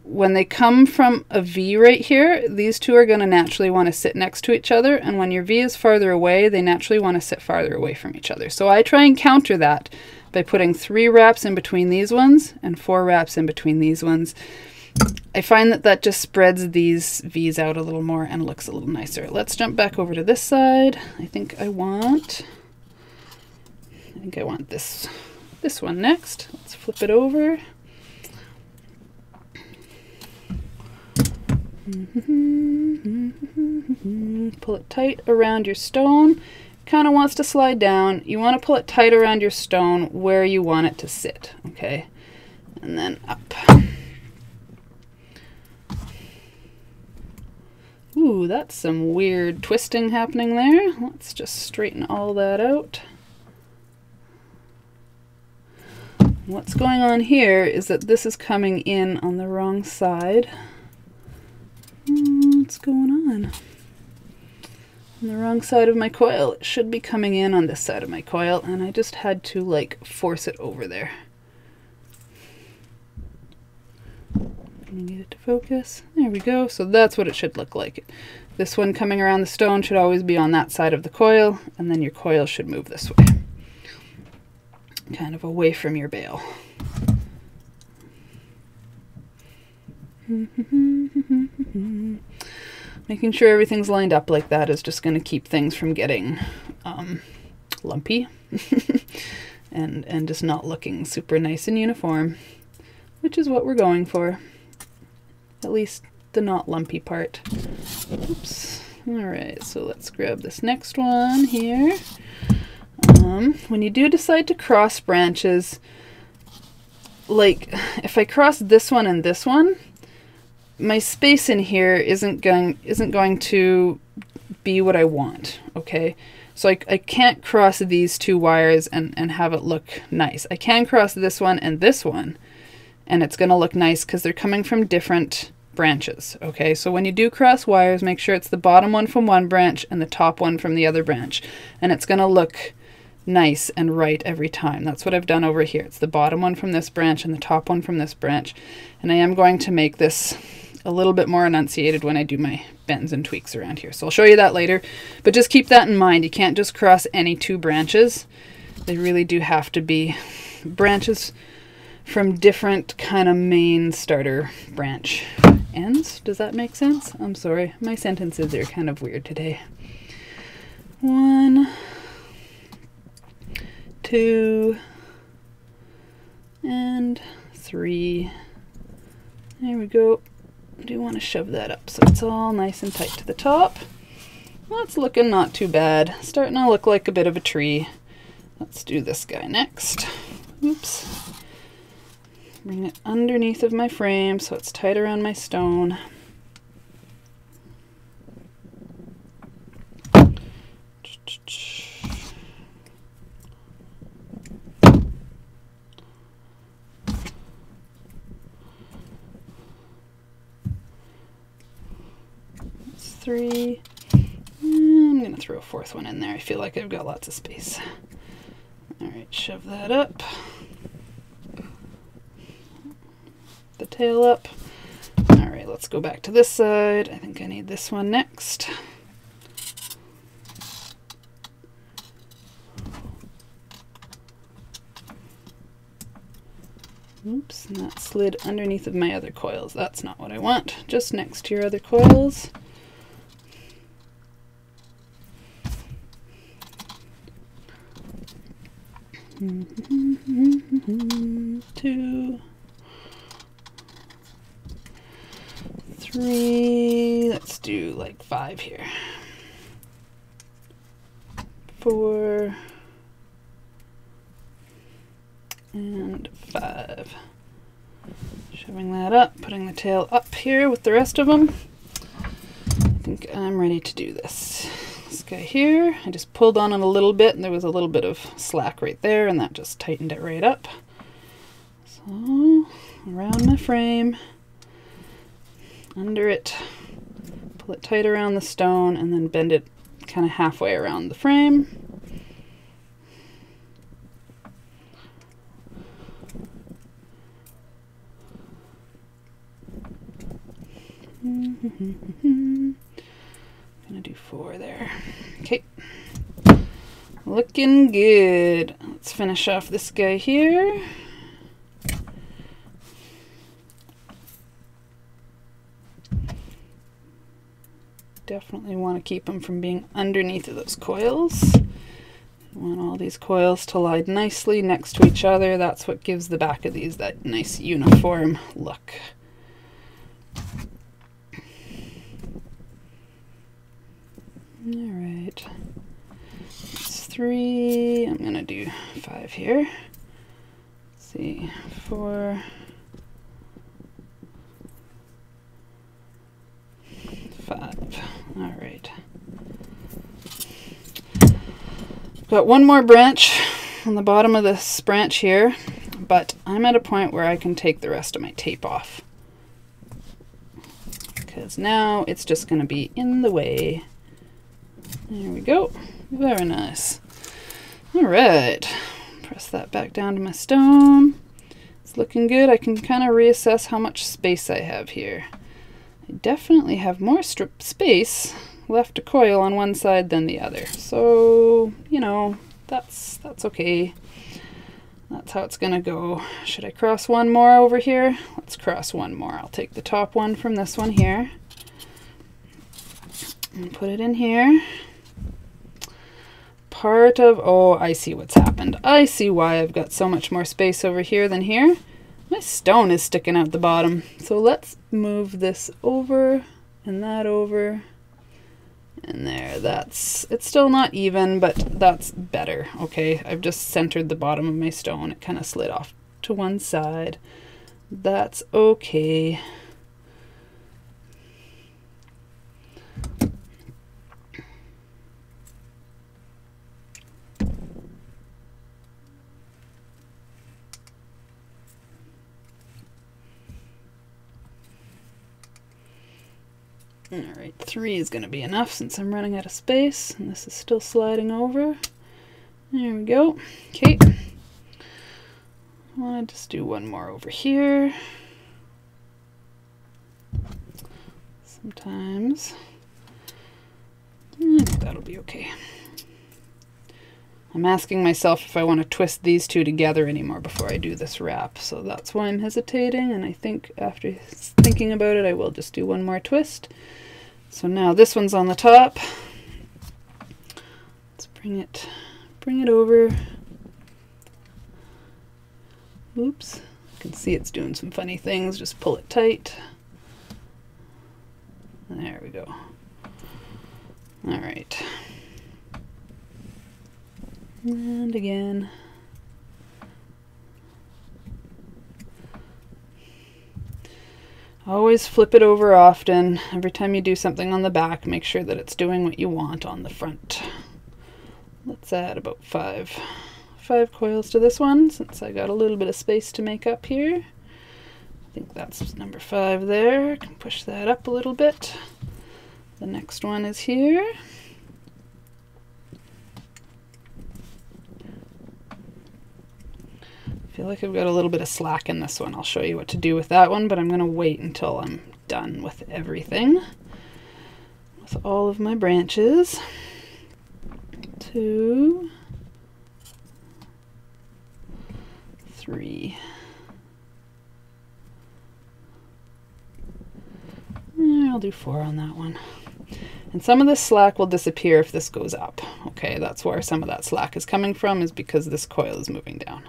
When they come from a V right here, these two are going to naturally want to sit next to each other, and when your V is farther away, they naturally want to sit farther away from each other. So I try and counter that by putting 3 wraps in between these ones and 4 wraps in between these ones. I find that that just spreads these V's out a little more and looks a little nicer. Let's jump back over to this side. I think I want this one next. Let's flip it over. Pull it tight around your stone. Kind of wants to slide down. You want to pull it tight around your stone where you want it to sit, okay? And then up. Ooh, that's some weird twisting happening there. Let's just straighten all that out. What's going on here is that this is coming in on the wrong side. What's going on? On the wrong side of my coil. It should be coming in on this side of my coil, and I just had to like force it over there. I need it to focus. There we go. So that's what it should look like. This one coming around the stone should always be on that side of the coil, and then your coil should move this way. Kind of away from your bale. Making sure everything's lined up like that is just going to keep things from getting lumpy and just not looking super nice and uniform, which is what we're going for. At least the not lumpy part. Oops. Alright, so let's grab this next one here. When you do decide to cross branches, like if I cross this one and this one, my space in here isn't going to be what I want, okay? So I can't cross these 2 wires and have it look nice. I can cross this one, and it's going to look nice because they're coming from different branches, okay? So when you do cross wires, make sure it's the bottom one from one branch and the top one from the other branch, and it's going to look nice and right every time. That's what I've done over here. It's the bottom one from this branch and the top one from this branch, and I am going to make this a little bit more enunciated when I do my bends and tweaks around here. So I'll show you that later, but just keep that in mind. You can't just cross any 2 branches. They really do have to be branches from different kind of main starter branch ends. Does that make sense? I'm sorry, my sentences are kind of weird today. 1, 2, and 3. There we go. I do want to shove that up so it's all nice and tight to the top. That's looking not too bad. Starting to look like a bit of a tree. Let's do this guy next. Oops. Bring it underneath of my frame so it's tight around my stone. 3. I'm going to throw a 4th one in there. I feel like I've got lots of space. Alright, shove that up. The tail up. Alright, let's go back to this side. I think I need this one next. Oops, and that slid underneath of my other coils. That's not what I want. Just next to your other coils. Two, 3, let's do like 5 here. 4 and 5. Shoving that up, putting the tail up here with the rest of them. I think I'm ready to do this. This guy here, I just pulled on it a little bit and there was a little bit of slack right there and that just tightened it right up. So, around my frame, under it, pull it tight around the stone and then bend it kind of halfway around the frame. I'm gonna do 4 there. Okay, looking good. Let's finish off this guy here. Definitely want to keep them from being underneath of those coils. You want all these coils to lie nicely next to each other. That's what gives the back of these that nice uniform look. Alright, it's 3, I'm going to do 5 here. Let's see, 4, 5. Alright. Got one more branch on the bottom of this branch here, but I'm at a point where I can take the rest of my tape off. Because now it's just going to be in the way. There we go. Very nice. Alright. Press that back down to my stone. It's looking good. I can kind of reassess how much space I have here. I definitely have more space left to coil on one side than the other. So, you know, that's okay. That's how it's going to go. Should I cross one more over here? Let's cross one more. I'll take the top one from this one here and put it in here. Oh, I see what's happened. I see why I've got so much more space over here than here. My stone is sticking out the bottom. So let's move this over and that over and there. It's still not even, but that's better. Okay, I've just centered the bottom of my stone. It kind of slid off to one side. That's okay. Alright, 3 is going to be enough since I'm running out of space, and this is still sliding over. There we go. Okay. I want to just do one more over here. Sometimes. That'll be okay. I'm asking myself if I want to twist these two together anymore before I do this wrap, so that's why I'm hesitating, and I think after thinking about it I will just do one more twist. So now this one's on the top. Let's bring it over. Oops, you can see it's doing some funny things. Just pull it tight. There we go. All right. And again. Always flip it over often. Every time you do something on the back, make sure that it's doing what you want on the front. Let's add about five coils to this one, since I got a little bit of space to make up here. I think that's number 5 there. I can push that up a little bit. The next one is here. I feel like I've got a little bit of slack in this one. I'll show you what to do with that one, but I'm going to wait until I'm done with everything, with all of my branches. 2, 3. I'll do 4 on that one. And some of this slack will disappear if this goes up. Okay, that's where some of that slack is coming from, is because this coil is moving down.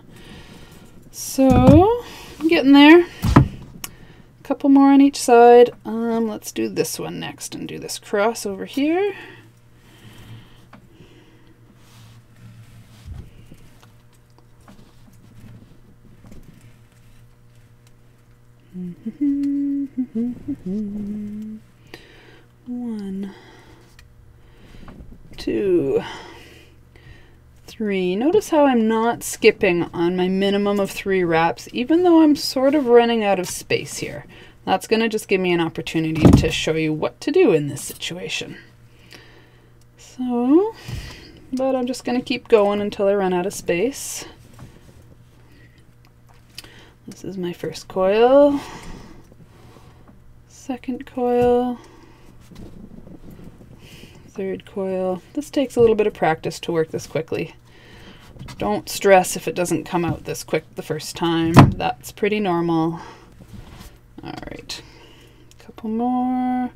So, I'm getting there. A couple more on each side. Let's do this one next and do this cross over here. One, 2, 3. Notice how I'm not skipping on my minimum of 3 wraps, even though I'm sort of running out of space here. That's going to just give me an opportunity to show you what to do in this situation. So, but I'm just going to keep going until I run out of space. This is my first coil, second coil, third coil. This takes a little bit of practice to work this quickly. Don't stress if it doesn't come out this quick the first time. That's pretty normal. All right, a couple more.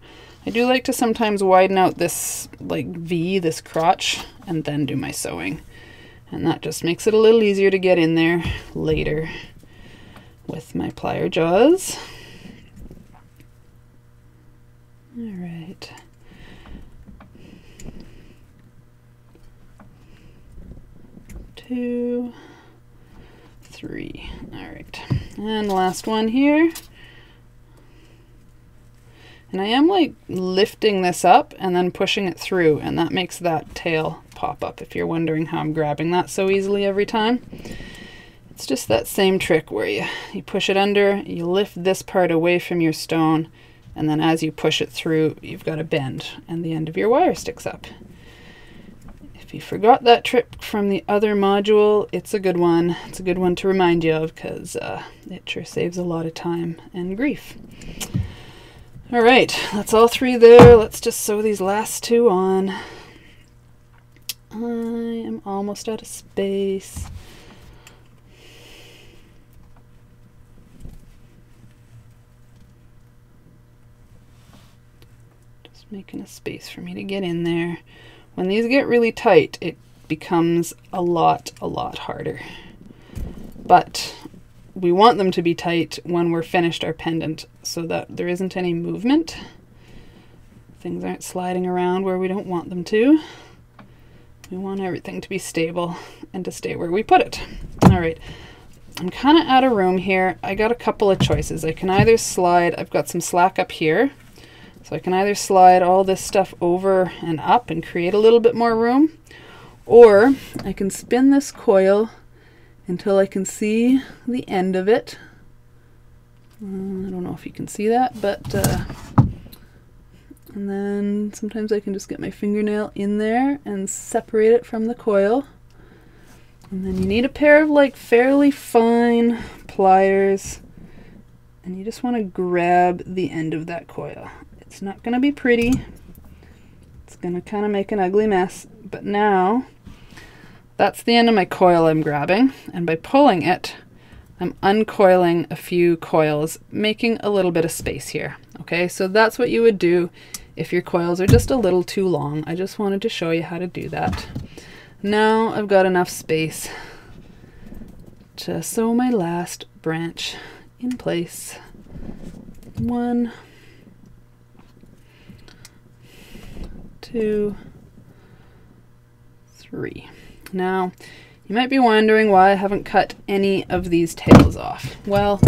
I do like to sometimes widen out this like V, this crotch, and then do my sewing. And that just makes it a little easier to get in there later with my plier jaws. All right. Two, 3. All right, and last one here. And I am like lifting this up and then pushing it through, and that makes that tail pop up, if you're wondering how I'm grabbing that so easily every time. It's just that same trick where you push it under, you lift this part away from your stone, and then as you push it through, you've got a bend and the end of your wire sticks up. If you forgot that trick from the other module, it's a good one. It's a good one to remind you of, because it sure saves a lot of time and grief. All right, that's all 3 there. Let's just sew these last 2 on. I am almost out of space. Just making a space for me to get in there. When these get really tight, it becomes a lot harder. But we want them to be tight when we're finished our pendant, so that there isn't any movement. Things aren't sliding around where we don't want them to. We want everything to be stable and to stay where we put it. All right, I'm kind of out of room here. I got a couple of choices. I can either slide, I've got some slack up here, so I can either slide all this stuff over and up and create a little bit more room, or I can spin this coil until I can see the end of it. I don't know if you can see that, but and then sometimes I can just get my fingernail in there and separate it from the coil. And then you need a pair of like fairly fine pliers, and you just want to grab the end of that coil. It's not going to be pretty. It's going to kind of make an ugly mess, but now that's the end of my coil I'm grabbing, and by pulling it, I'm uncoiling a few coils, making a little bit of space here. Okay, so that's what you would do if your coils are just a little too long. I just wanted to show you how to do that. Now I've got enough space to sew my last branch in place. 1, 2, 3. Now, you might be wondering why I haven't cut any of these tails off. Well,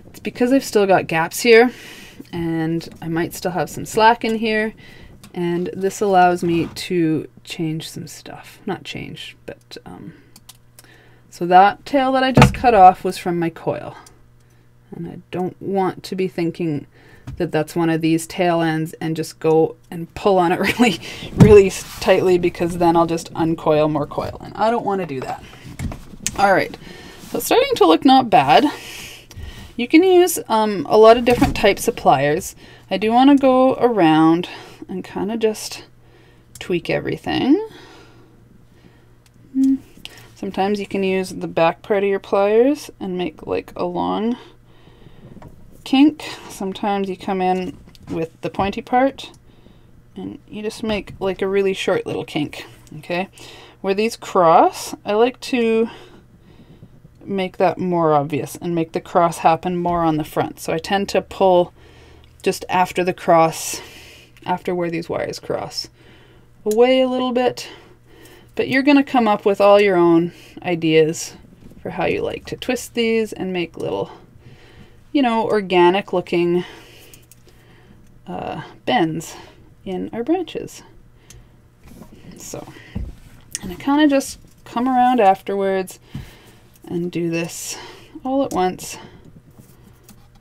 it's because I've still got gaps here, and I might still have some slack in here, and this allows me to change some stuff. Not change, but so that tail that I just cut off was from my coil, and I don't want to be thinking that that's one of these tail ends and just go and pull on it really, really tightly, because then I'll just uncoil more coil, and I don't want to do that. All right, so it's starting to look not bad. You can use a lot of different types of pliers. I do want to go around and kind of just tweak everything. Sometimes you can use the back part of your pliers and make like a long kink. Sometimes you come in with the pointy part and you just make like a really short little kink. Okay, where these cross, I like to make that more obvious and make the cross happen more on the front. So I tend to pull just after the cross, after where these wires cross, away a little bit. But you're going to come up with all your own ideas for how you like to twist these and make little, you know, organic looking bends in our branches. So, and I kind of just come around afterwards and do this all at once.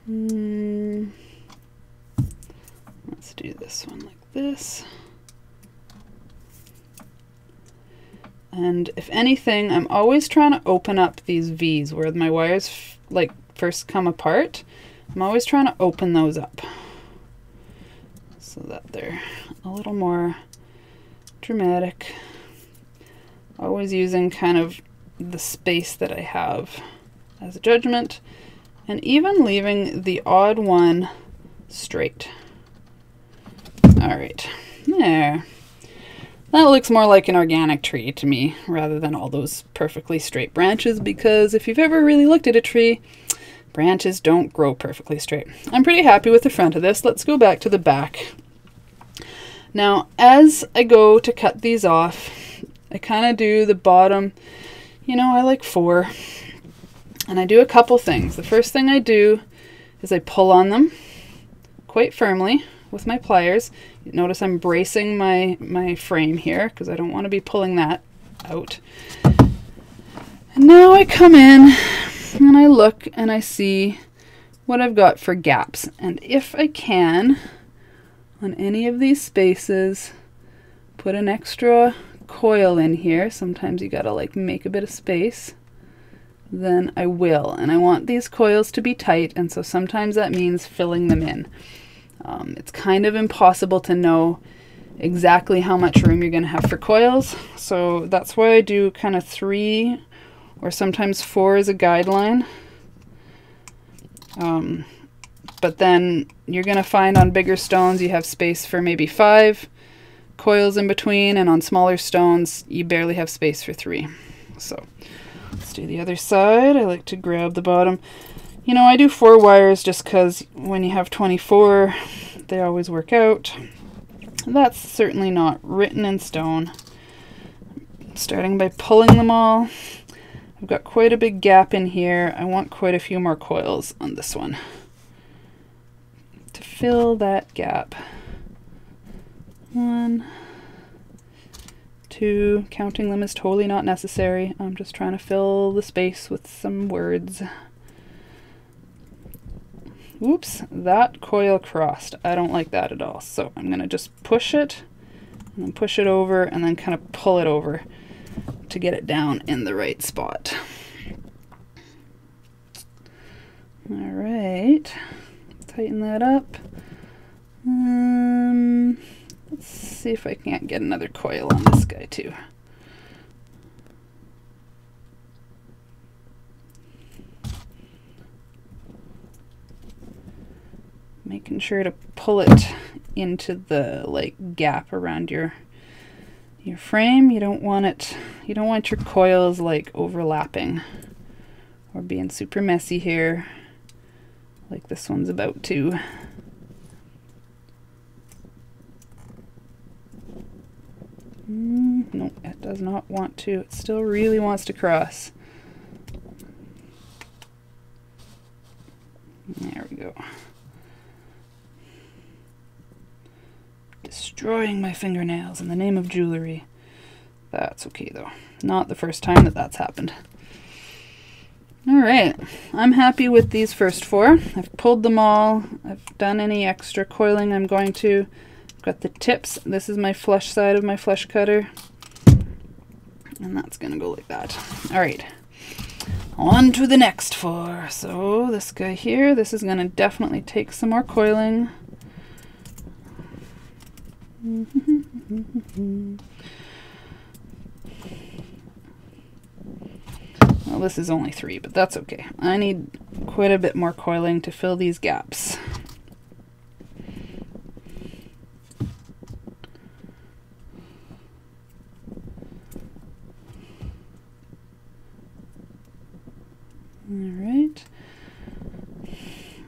Let's do this one like this. And if anything, I'm always trying to open up these V's where my wires like first come apart. I'm always trying to open those up so that they're a little more dramatic. Always using kind of the space that I have as a judgment, and even leaving the odd one straight. All right, there. That looks more like an organic tree to me rather than all those perfectly straight branches, because if you've ever really looked at a tree, branches don't grow perfectly straight. I'm pretty happy with the front of this. Let's go back to the back. Now, as I go to cut these off, I kind of do the bottom, you know, I like 4, and I do a couple things. The first thing I do is I pull on them quite firmly with my pliers. Notice I'm bracing my frame here because I don't want to be pulling that out. And now I come in and I look and I see what I've got for gaps. And if I can, on any of these spaces, put an extra coil in here. Sometimes you gotta like make a bit of space. Then I will. And I want these coils to be tight, and so sometimes that means filling them in. It's kind of impossible to know exactly how much room you're going to have for coils, so that's why I do kind of 3 or sometimes 4 as a guideline. But then you're going to find on bigger stones you have space for maybe 5 coils in between, and on smaller stones you barely have space for 3. So let's do the other side. I like to grab the bottom. You know, I do 4 wires just because when you have 24, they always work out. That's certainly not written in stone. Starting by pulling them all. I've got quite a big gap in here. I want quite a few more coils on this one to fill that gap. 1, 2, counting them is totally not necessary. I'm just trying to fill the space with some words. Oops, that coil crossed. I don't like that at all. So I'm going to just push it and then push it over and then kind of pull it over to get it down in the right spot. All right, tighten that up. Let's see if I can't get another coil on this guy too. Making sure to pull it into the like gap around your frame. You don't want your coils like overlapping or being super messy here like this one's about to. No, it does not want to. It still really wants to cross. There we go. Destroying my fingernails in the name of jewelry. That's okay though. Not the first time that that's happened. All right, I'm happy with these first 4. I've pulled them all. I've done any extra coiling I'm going to. I've got the tips. This is my flush side of my flush cutter. And that's going to go like that. All right, on to the next 4. So this guy here, this is going to definitely take some more coiling. Well, this is only 3, but that's okay. I need quite a bit more coiling to fill these gaps. Alright.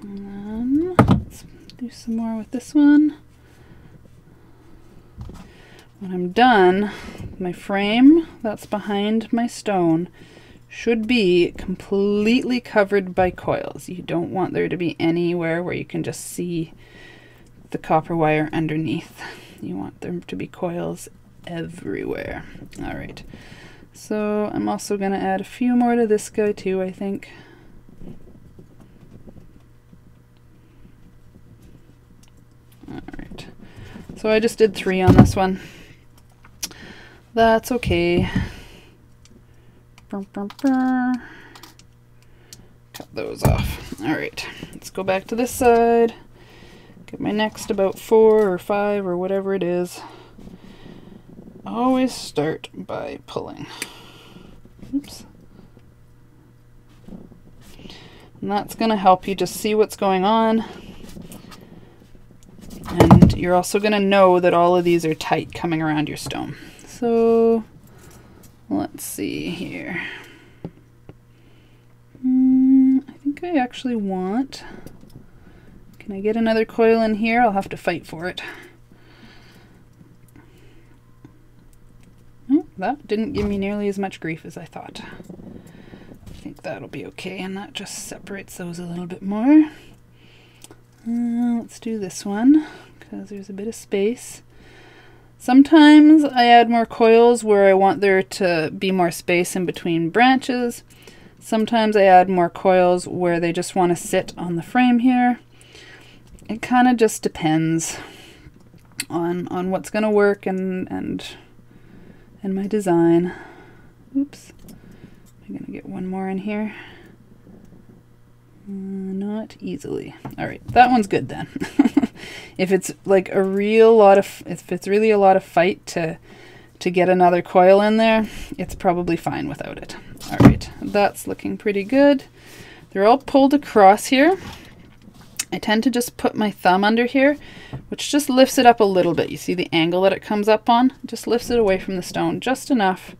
And then let's do some more with this one. When I'm done, my frame that's behind my stone should be completely covered by coils. You don't want there to be anywhere where you can just see the copper wire underneath. You want there to be coils everywhere. All right, so I'm also going to add a few more to this guy too, I think. All right, so I just did 3 on this one. That's okay. Cut those off. All right, let's go back to this side. Get my next about 4 or 5 or whatever it is. Always start by pulling. Oops. And that's going to help you just see what's going on. And you're also going to know that all of these are tight coming around your stone. So let's see here. I think I actually want... Can I get another coil in here? I'll have to fight for it. Oh, that didn't give me nearly as much grief as I thought. I think that'll be okay, and that just separates those a little bit more. Let's do this one, because there's a bit of space. Sometimes I add more coils where I want there to be more space in between branches. Sometimes I add more coils where they just want to sit on the frame here. It kind of just depends on what's going to work and my design. Oops. I'm going to get one more in here. Not easily. All right, that one's good then. If it's like if it's really a lot of fight to get another coil in there, it's probably fine without it. All right, that's looking pretty good. They're all pulled across here. I tend to just put my thumb under here, which just lifts it up a little bit. You see the angle that it comes up on? It just lifts it away from the stone just enough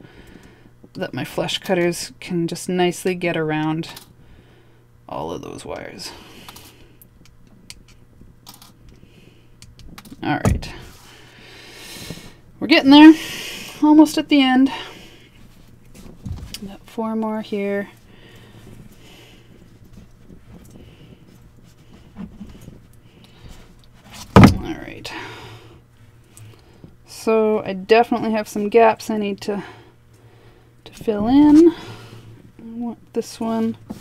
that my flush cutters can just nicely get around all of those wires. All right, we're getting there, almost at the end. Got 4 more here. All right, so I definitely have some gaps I need to fill in. I want this one. I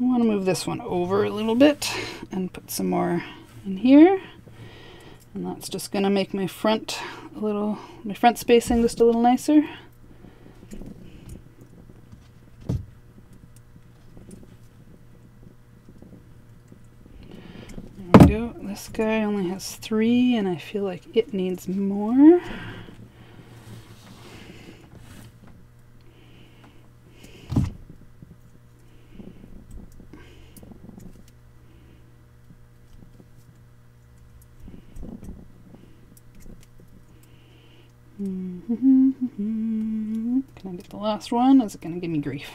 want to move this one over a little bit and put some more in here. And that's just going to make my front spacing just a little nicer. There we go. This guy only has 3 and I feel like it needs more. Can I get the last one? Is it going to give me grief?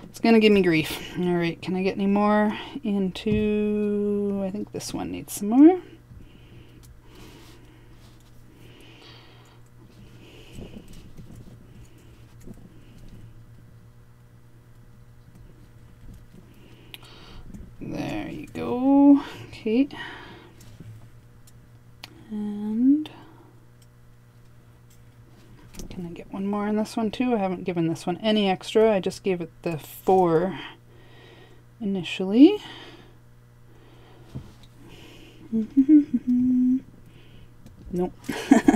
It's going to give me grief. All right, can I get any more into... I think this one needs some more. There you go. Okay. And... can Can I get one more in this one too? I haven't given this one any extra. I just gave it the 4 initially. Nope,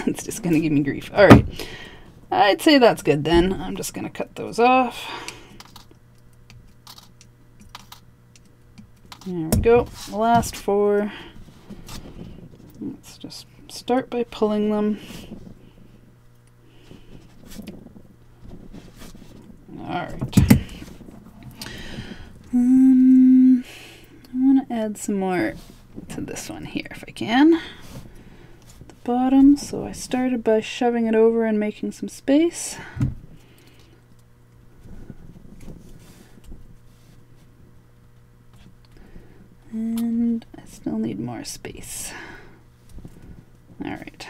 it's just gonna give me grief. All right, I'd say that's good then. I'm just gonna cut those off. There we go, the last 4. Let's just start by pulling them. All right. I want to add some more to this one here if I can. At the bottom, so I started by shoving it over and making some space. And I still need more space. All right.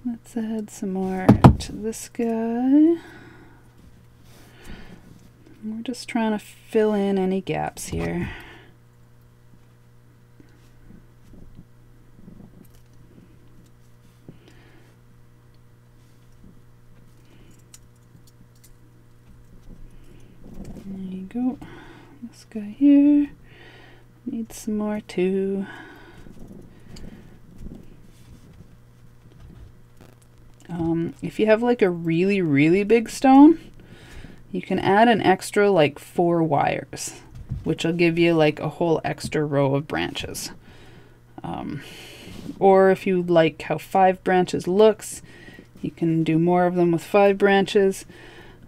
Let's add some more to this guy. We're just trying to fill in any gaps here. There you go. This guy here needs some more too. If you have like a really, really big stone, you can add an extra like 4 wires, which will give you like a whole extra row of branches. Or if you like how 5 branches looks, you can do more of them with 5 branches.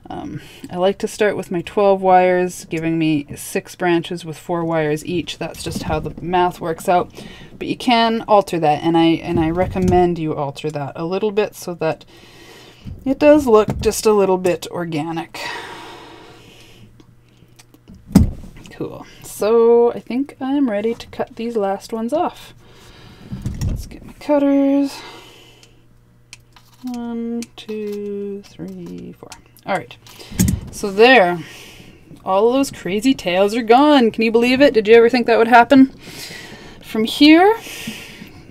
I like to start with my 12 wires, giving me 6 branches with 4 wires each. That's just how the math works out. But you can alter that, and I recommend you alter that a little bit so that it does look just a little bit organic. Cool. So I think I'm ready to cut these last ones off. Let's get my cutters. 1, 2, 3, 4. All right, so there, all of those crazy tails are gone. Can you believe it? Did you ever think that would happen? From here,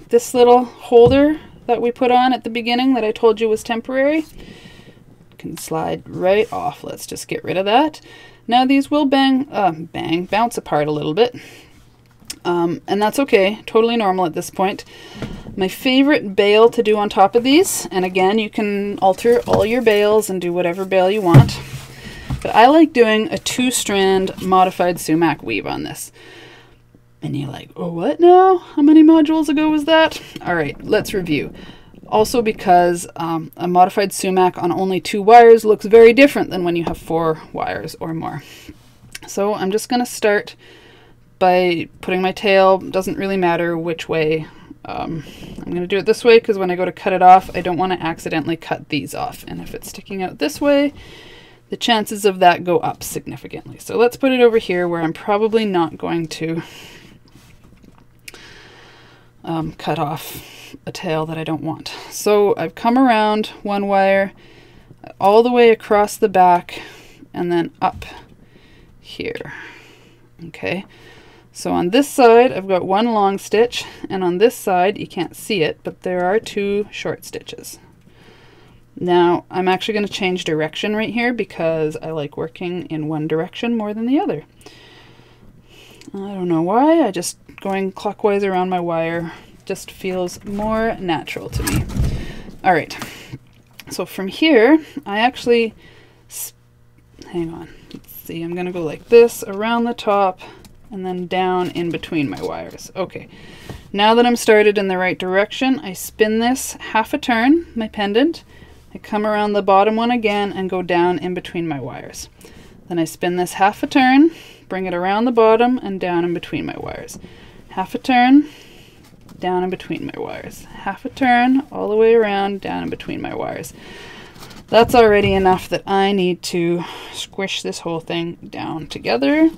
this little holder that we put on at the beginning that I told you was temporary can slide right off. Let's just get rid of that. Now these will bounce apart a little bit. And that's okay, totally normal at this point. My favorite bail to do on top of these, and again, you can alter all your bails and do whatever bail you want, but I like doing a 2-strand modified sumac weave on this. And you're like, oh, what now? How many modules ago was that? All right, let's review. Also because a modified sumac on only 2 wires looks very different than when you have 4 wires or more. So I'm just gonna start by putting my tail, doesn't really matter which way. I'm going to do it this way because when I go to cut it off, I don't want to accidentally cut these off. And if it's sticking out this way, the chances of that go up significantly. So let's put it over here where I'm probably not going to cut off a tail that I don't want. So I've come around 1 wire all the way across the back and then up here. Okay. So on this side, I've got 1 long stitch, and on this side, you can't see it, but there are 2 short stitches. Now, I'm actually going to change direction right here because I like working in one direction more than the other. I don't know why, going clockwise around my wire just feels more natural to me. All right, so from here, I actually, hang on, let's see, I'm going to go like this around the top, and then down in between my wires. Okay, now that I'm started in the right direction, I spin this half a turn, my pendant. I come around the bottom one again and go down in between my wires. Then I spin this half a turn, bring it around the bottom and down in between my wires. Half a turn, down in between my wires. Half a turn, all the way around, down in between my wires. That's already enough that I need to squish this whole thing down together.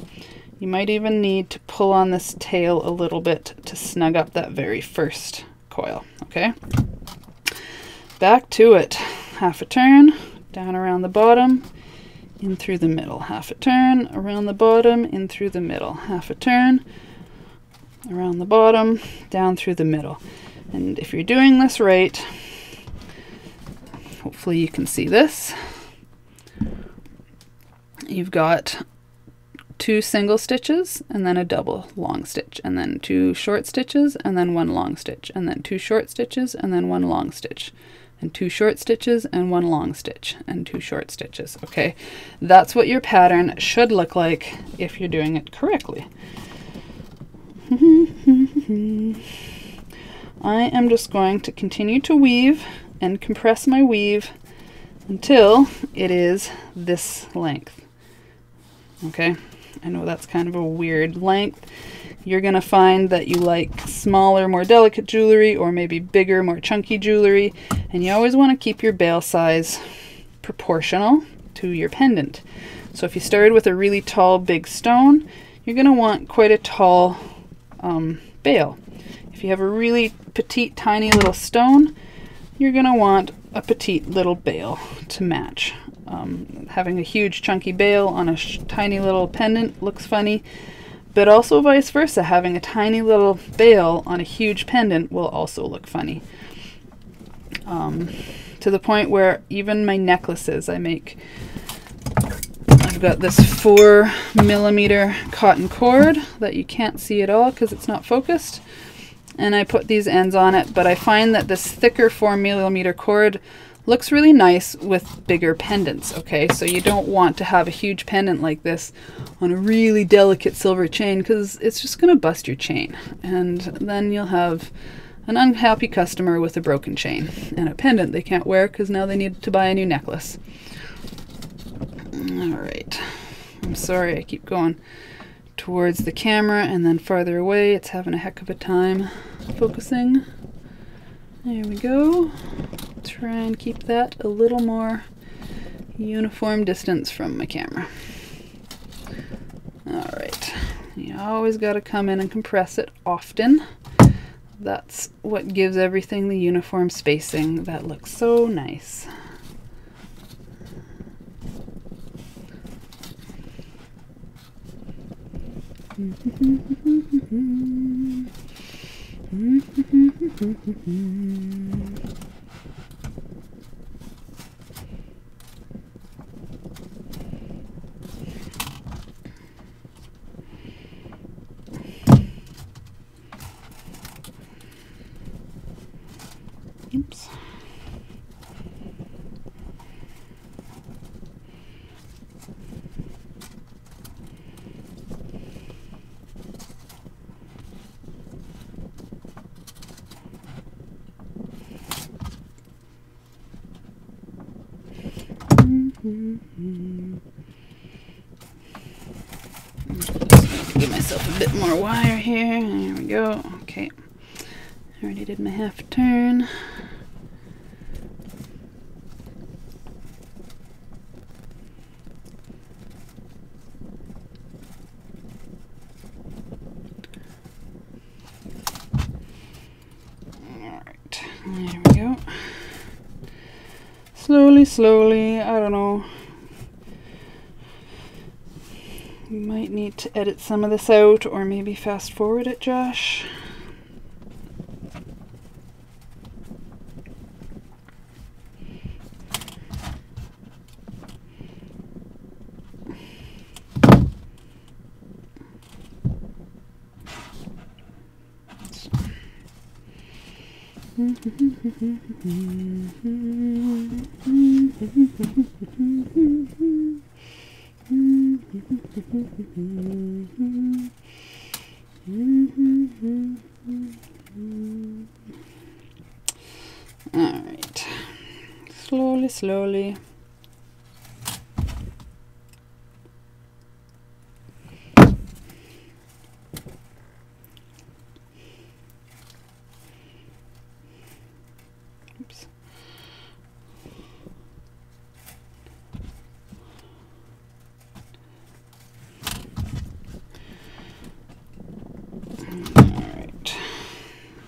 You might even need to pull on this tail a little bit to snug up that very first coil, okay? Back to it. Half a turn, down around the bottom, in through the middle, half a turn, around the bottom, in through the middle, half a turn, around the bottom, down through the middle. And if you're doing this right, hopefully you can see this. You've got 2 single stitches and then a double long stitch, and then 2 short stitches and then 1 long stitch, and then 2 short stitches and then 1 long stitch, and 2 short stitches and 1 long stitch, and 2 short stitches. Okay, that's what your pattern should look like if you're doing it correctly. I am just going to continue to weave and compress my weave until it is this length. Okay, I know that's kind of a weird length. You're going to find that you like smaller, more delicate jewelry, or maybe bigger, more chunky jewelry, and you always want to keep your bail size proportional to your pendant. So if you started with a really tall, big stone, you're going to want quite a tall bail. If you have a really petite, tiny little stone, you're going to want a petite little bail to match. Having a huge chunky bail on a tiny little pendant looks funny, but also vice versa. Having a tiny little bail on a huge pendant will also look funny. To the point where even my necklaces I've got this 4mm cotton cord that you can't see at all because it's not focused, and I put these ends on it, but I find that this thicker 4mm cord looks really nice with bigger pendants. Okay, so you don't want to have a huge pendant like this on a really delicate silver chain, because it's just going to bust your chain, and then you'll have an unhappy customer with a broken chain and a pendant they can't wear because now they need to buy a new necklace. Alright, I'm sorry I keep going towards the camera and then farther away. It's having a heck of a time focusing. There we go. Try and keep that a little more uniform distance from my camera. Alright, you always got to come in and compress it often. That's what gives everything the uniform spacing that looks so nice. Oops. Give myself a bit more wire here. There we go. Okay. I already did my half turn. Alright, there we go. Slowly, I don't know. You might need to edit some of this out, or maybe fast forward it, Josh. All right, slowly. Oops. Alright,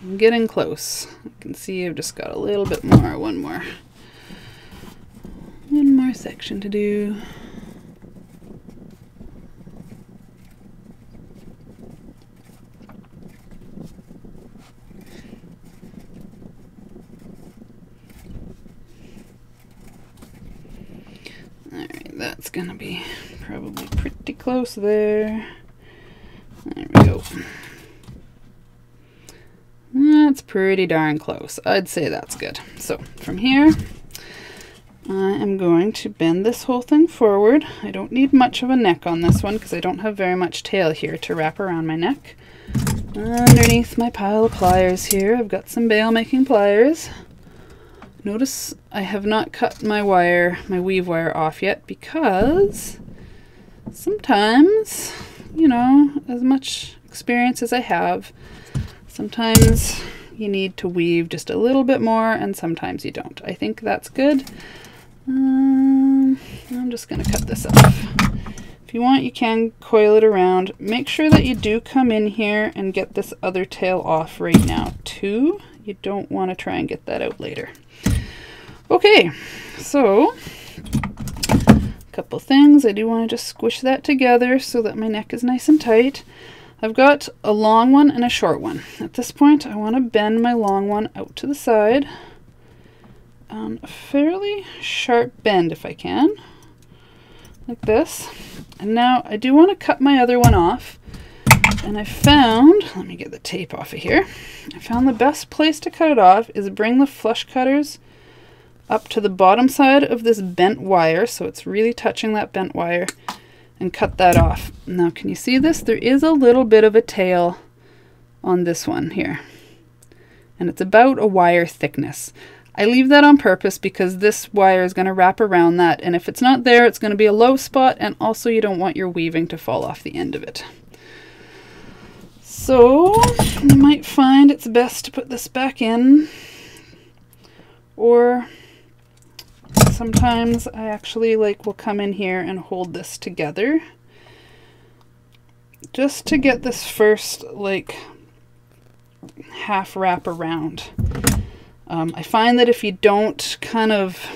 I'm getting close. You can see I've just got a little bit more, one more section to do. gonna be probably pretty close there. There we go. That's pretty darn close. I'd say that's good. So from here, I am going to bend this whole thing forward. I don't need much of a neck on this one because I don't have very much tail here to wrap around my neck. Underneath my pile of pliers here, I've got some bail making pliers. Notice I have not cut my wire, my weave wire off yet because sometimes, you know, as much experience as I have, sometimes you need to weave just a little bit more and sometimes you don't. I think that's good. I'm just going to cut this off. If you want, you can coil it around. Make sure that you do come in here and get this other tail off right now too. You don't want to try and get that out later. Okay, so a couple things. I do want to just squish that together so that my neck is nice and tight. I've got a long one and a short one. At this point, I want to bend my long one out to the side. A fairly sharp bend if I can, like this. And now I do want to cut my other one off. And I found, let me get the tape off of here. I found the best place to cut it off is bring the flush cutters up to the bottom side of this bent wire, so it's really touching that bent wire, and cut that off. Now can you see this? There is a little bit of a tail on this one here, and it's about a wire thickness. I leave that on purpose because this wire is going to wrap around that, and if it's not there, it's going to be a low spot, and also you don't want your weaving to fall off the end of it. So you might find it's best to put this back in, or sometimes I actually will come in here and hold this together just to get this first half wrap around. I find that if you don't kind of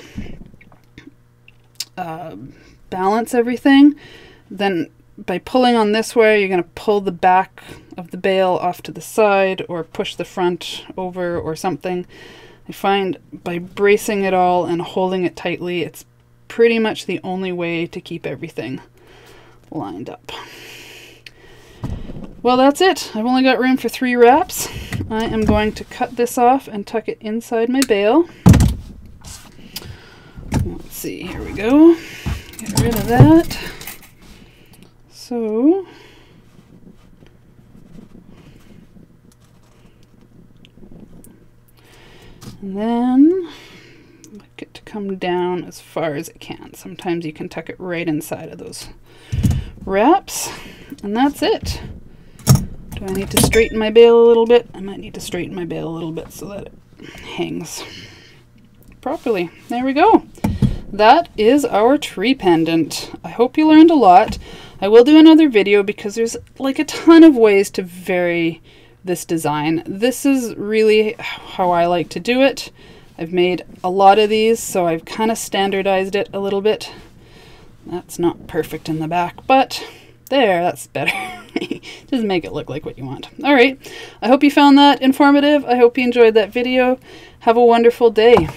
balance everything, then by pulling on this wire, you're going to pull the back of the bail off to the side or push the front over or something. I find by bracing it all and holding it tightly, it's pretty much the only way to keep everything lined up. Well, that's it. I've only got room for 3 wraps. I am going to cut this off and tuck it inside my bail. Let's see, here we go. Get rid of that. So, and then like it to come down as far as it can. Sometimes you can tuck it right inside of those wraps, and that's it. Do I need to straighten my bail a little bit? I might need to straighten my bail a little bit so that it hangs properly. There we go. That is our tree pendant. I hope you learned a lot. I will do another video because there's a ton of ways to vary this design. This is really how I like to do it. I've made a lot of these, so I've kind of standardized it a little bit. That's not perfect in the back, but there, that's better. Just make it look like what you want. All right, I hope you found that informative. I hope you enjoyed that video. Have a wonderful day.